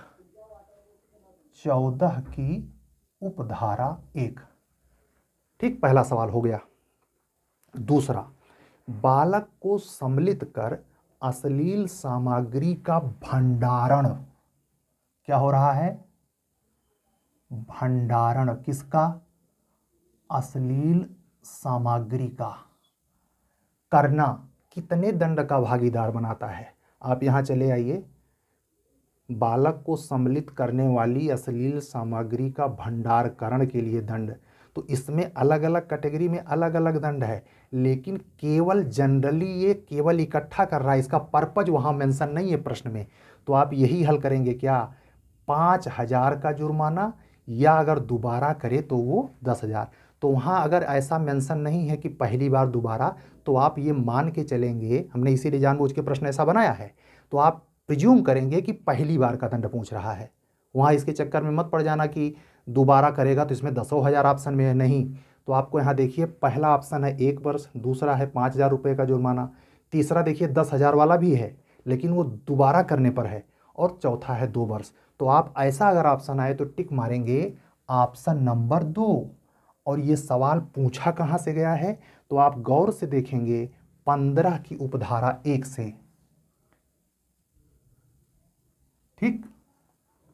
14 की उपधारा 1। ठीक, पहला सवाल हो गया। दूसरा, बालक को सम्मिलित कर अश्लील सामग्री का भंडारण, क्या हो रहा है? भंडारण किसका? अश्लील सामग्री का करना कितने दंड का भागीदार बनाता है? आप यहां चले आइए, बालक को सम्मिलित करने वाली अश्लील सामग्री का भंडारण के लिए दंड, तो इसमें अलग अलग कैटेगरी में अलग अलग दंड है, लेकिन केवल जनरली ये केवल इकट्ठा कर रहा है, इसका पर्पज वहाँ मेंशन नहीं है प्रश्न में। तो आप यही हल करेंगे क्या, 5,000 का जुर्माना, या अगर दोबारा करे तो वो 10,000। तो वहाँ अगर ऐसा मेंशन नहीं है कि पहली बार दोबारा, तो आप ये मान के चलेंगे, हमने इसीलिए जानबूझ के प्रश्न ऐसा बनाया है, तो आप प्रिज्यूम करेंगे कि पहली बार का दंड पूछ रहा है। वहाँ इसके चक्कर में मत पड़ जाना कि दोबारा करेगा तो इसमें 10,000 ऑप्शन में है, नहीं। तो आपको यहाँ देखिए पहला ऑप्शन है 1 वर्ष, दूसरा है 5,000 रुपये का जुर्माना, तीसरा देखिए 10,000 वाला भी है लेकिन वो दोबारा करने पर है, और चौथा है 2 वर्ष। तो आप ऐसा अगर ऑप्शन आए तो टिक मारेंगे ऑप्शन नंबर 2। और ये सवाल पूछा कहाँ से गया है, तो आप गौर से देखेंगे 15 की उपधारा 1 से। ठीक,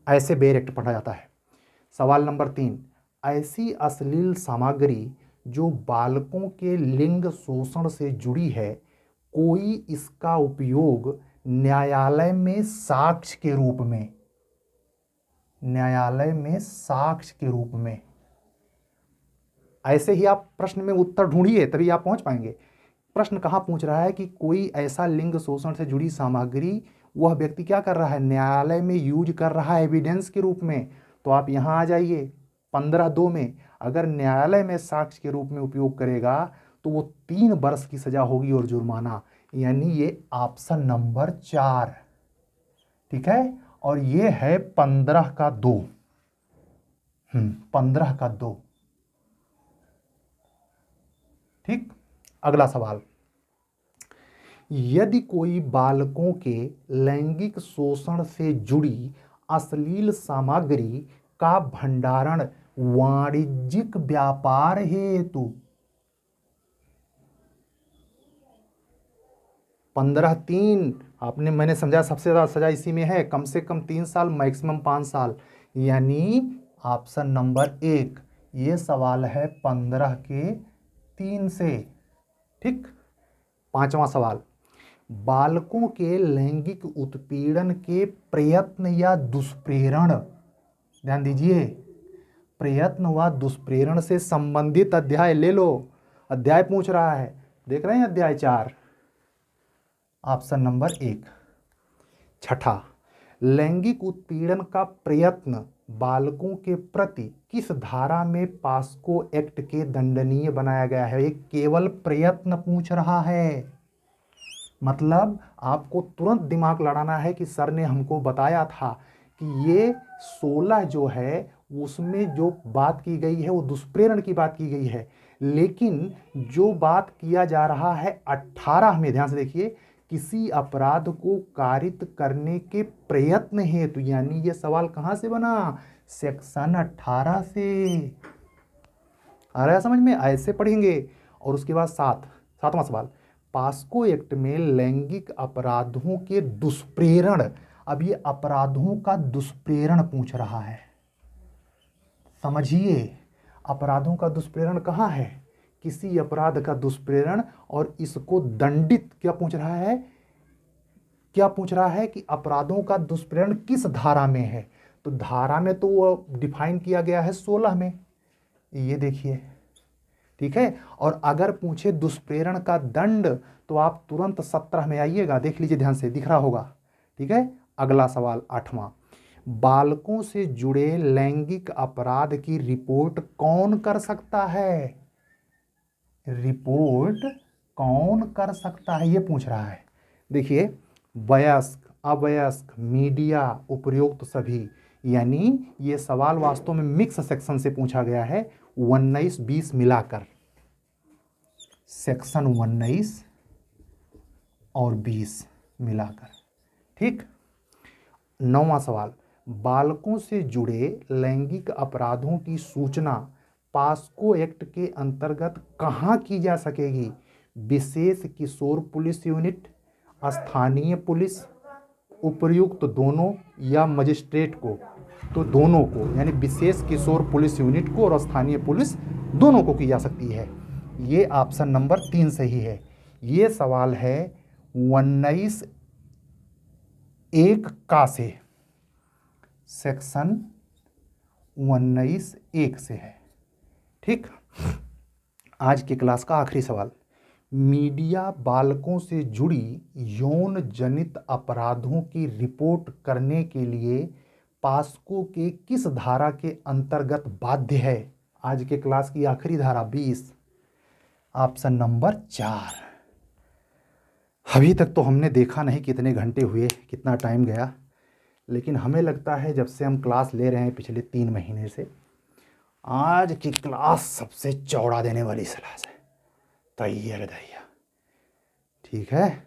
ऐसे बेर एक्ट पढ़ा जाता है। सवाल नंबर 3, ऐसी अश्लील सामग्री जो बालकों के लिंग शोषण से जुड़ी है, कोई इसका उपयोग न्यायालय में साक्ष्य के रूप में, न्यायालय में साक्ष्य के रूप में, ऐसे ही आप प्रश्न में उत्तर ढूंढिए तभी आप पहुंच पाएंगे। प्रश्न कहाँ पूछ रहा है कि कोई ऐसा लिंग शोषण से जुड़ी सामग्री वह व्यक्ति क्या कर रहा है, न्यायालय में यूज कर रहा है एविडेंस के रूप में। तो आप यहाँ आ जाइए 15(2) में, अगर न्यायालय में साक्ष्य के रूप में उपयोग करेगा तो वो 3 वर्ष की सजा होगी और जुर्माना, यानी ये ऑप्शन नंबर 4। ठीक है, और ये है 15 का 2। 15 का 2। ठीक, अगला सवाल, यदि कोई बालकों के लैंगिक शोषण से जुड़ी अश्लील सामग्री का भंडारण वाणिज्यिक व्यापार हेतु 15(3), आपने, मैंने समझा सबसे ज़्यादा सजा इसी में है, कम से कम 3 साल मैक्सिमम 5 साल, यानी ऑप्शन नंबर 1। ये सवाल है 15 के 3 से। ठीक, 5वां सवाल, बालकों के लैंगिक उत्पीड़न के प्रयत्न या दुष्प्रेरण, ध्यान दीजिए, प्रयत्न व दुष्प्रेरण से संबंधित अध्याय ले लो, अध्याय पूछ रहा है, देख रहे हैं अध्याय 4, ऑप्शन नंबर 1। छठा, लैंगिक उत्पीड़न का प्रयत्न बालकों के प्रति किस धारा में पास्को एक्ट के दंडनीय बनाया गया है, एक केवल प्रयत्न पूछ रहा है। मतलब आपको तुरंत दिमाग लड़ाना है कि सर ने हमको बताया था कि ये 16 जो है उसमें जो बात की गई है वो दुष्प्रेरण की बात की गई है, लेकिन जो बात किया जा रहा है 18 में, ध्यान से देखिए, किसी अपराध को कारित करने के प्रयत्न हेतु, यानी ये सवाल कहां से बना, सेक्शन 18 से। आ रहा है समझ में, ऐसे पढ़ेंगे। और उसके बाद 7वां सवाल, पास्को एक्ट में लैंगिक अपराधों के दुष्प्रेरण, अब ये अपराधों का दुष्प्रेरण पूछ रहा है, समझिए, अपराधों का दुष्प्रेरण कहाँ है, किसी अपराध का दुष्प्रेरण, और इसको दंडित क्या पूछ रहा है, क्या पूछ रहा है कि अपराधों का दुष्प्रेरण किस धारा में है। तो धारा में तो वो डिफाइन किया गया है 16 में, ये देखिए। ठीक है, और अगर पूछे दुष्प्रेरण का दंड तो आप तुरंत 17 में आइएगा, देख लीजिए ध्यान से, दिख रहा होगा। ठीक है, अगला सवाल 8वां, बालकों से जुड़े लैंगिक अपराध की रिपोर्ट कौन कर सकता है, रिपोर्ट कौन कर सकता है ये पूछ रहा है। देखिए, वयस्क, अवयस्क, मीडिया, उपयुक्त सभी, यानी ये सवाल वास्तव में मिक्स सेक्शन से पूछा गया है, 19-20 मिलाकर, सेक्शन 19 और 20 मिलाकर। ठीक, 9वां सवाल, बालकों से जुड़े लैंगिक अपराधों की सूचना पास्को एक्ट के अंतर्गत कहाँ की जा सकेगी, विशेष किशोर पुलिस यूनिट, स्थानीय पुलिस, उपयुक्त दोनों, या मजिस्ट्रेट को। तो दोनों को, यानी विशेष किशोर पुलिस यूनिट को और स्थानीय पुलिस दोनों को की जा सकती है। ये ऑप्शन नंबर 3 सही है। ये सवाल है 19(1) का से, सेक्शन 19(1) से है। ठीक। आज की क्लास का आखिरी सवाल, मीडिया बालकों से जुड़ी यौन जनित अपराधों की रिपोर्ट करने के लिए पास्को के किस धारा के अंतर्गत बाध्य है? आज के क्लास की आखिरी धारा 20, ऑप्शन नंबर 4। अभी तक तो हमने देखा नहीं कितने घंटे हुए, कितना टाइम गया, लेकिन हमें लगता है जब से हम क्लास ले रहे हैं पिछले 3 महीने से, आज की क्लास सबसे चौड़ा देने वाली क्लास है। तैयार दैया, ठीक है।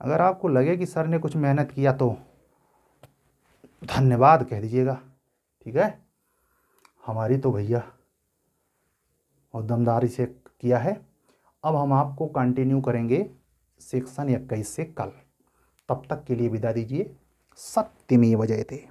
अगर आपको लगे कि सर ने कुछ मेहनत किया तो धन्यवाद कह दीजिएगा, ठीक है। हमारी तो भैया और दमदारी से किया है। अब हम आपको कंटिन्यू करेंगे सेक्शन 21 से कल। तब तक के लिए विदा दीजिए। सत्यमेव जयते।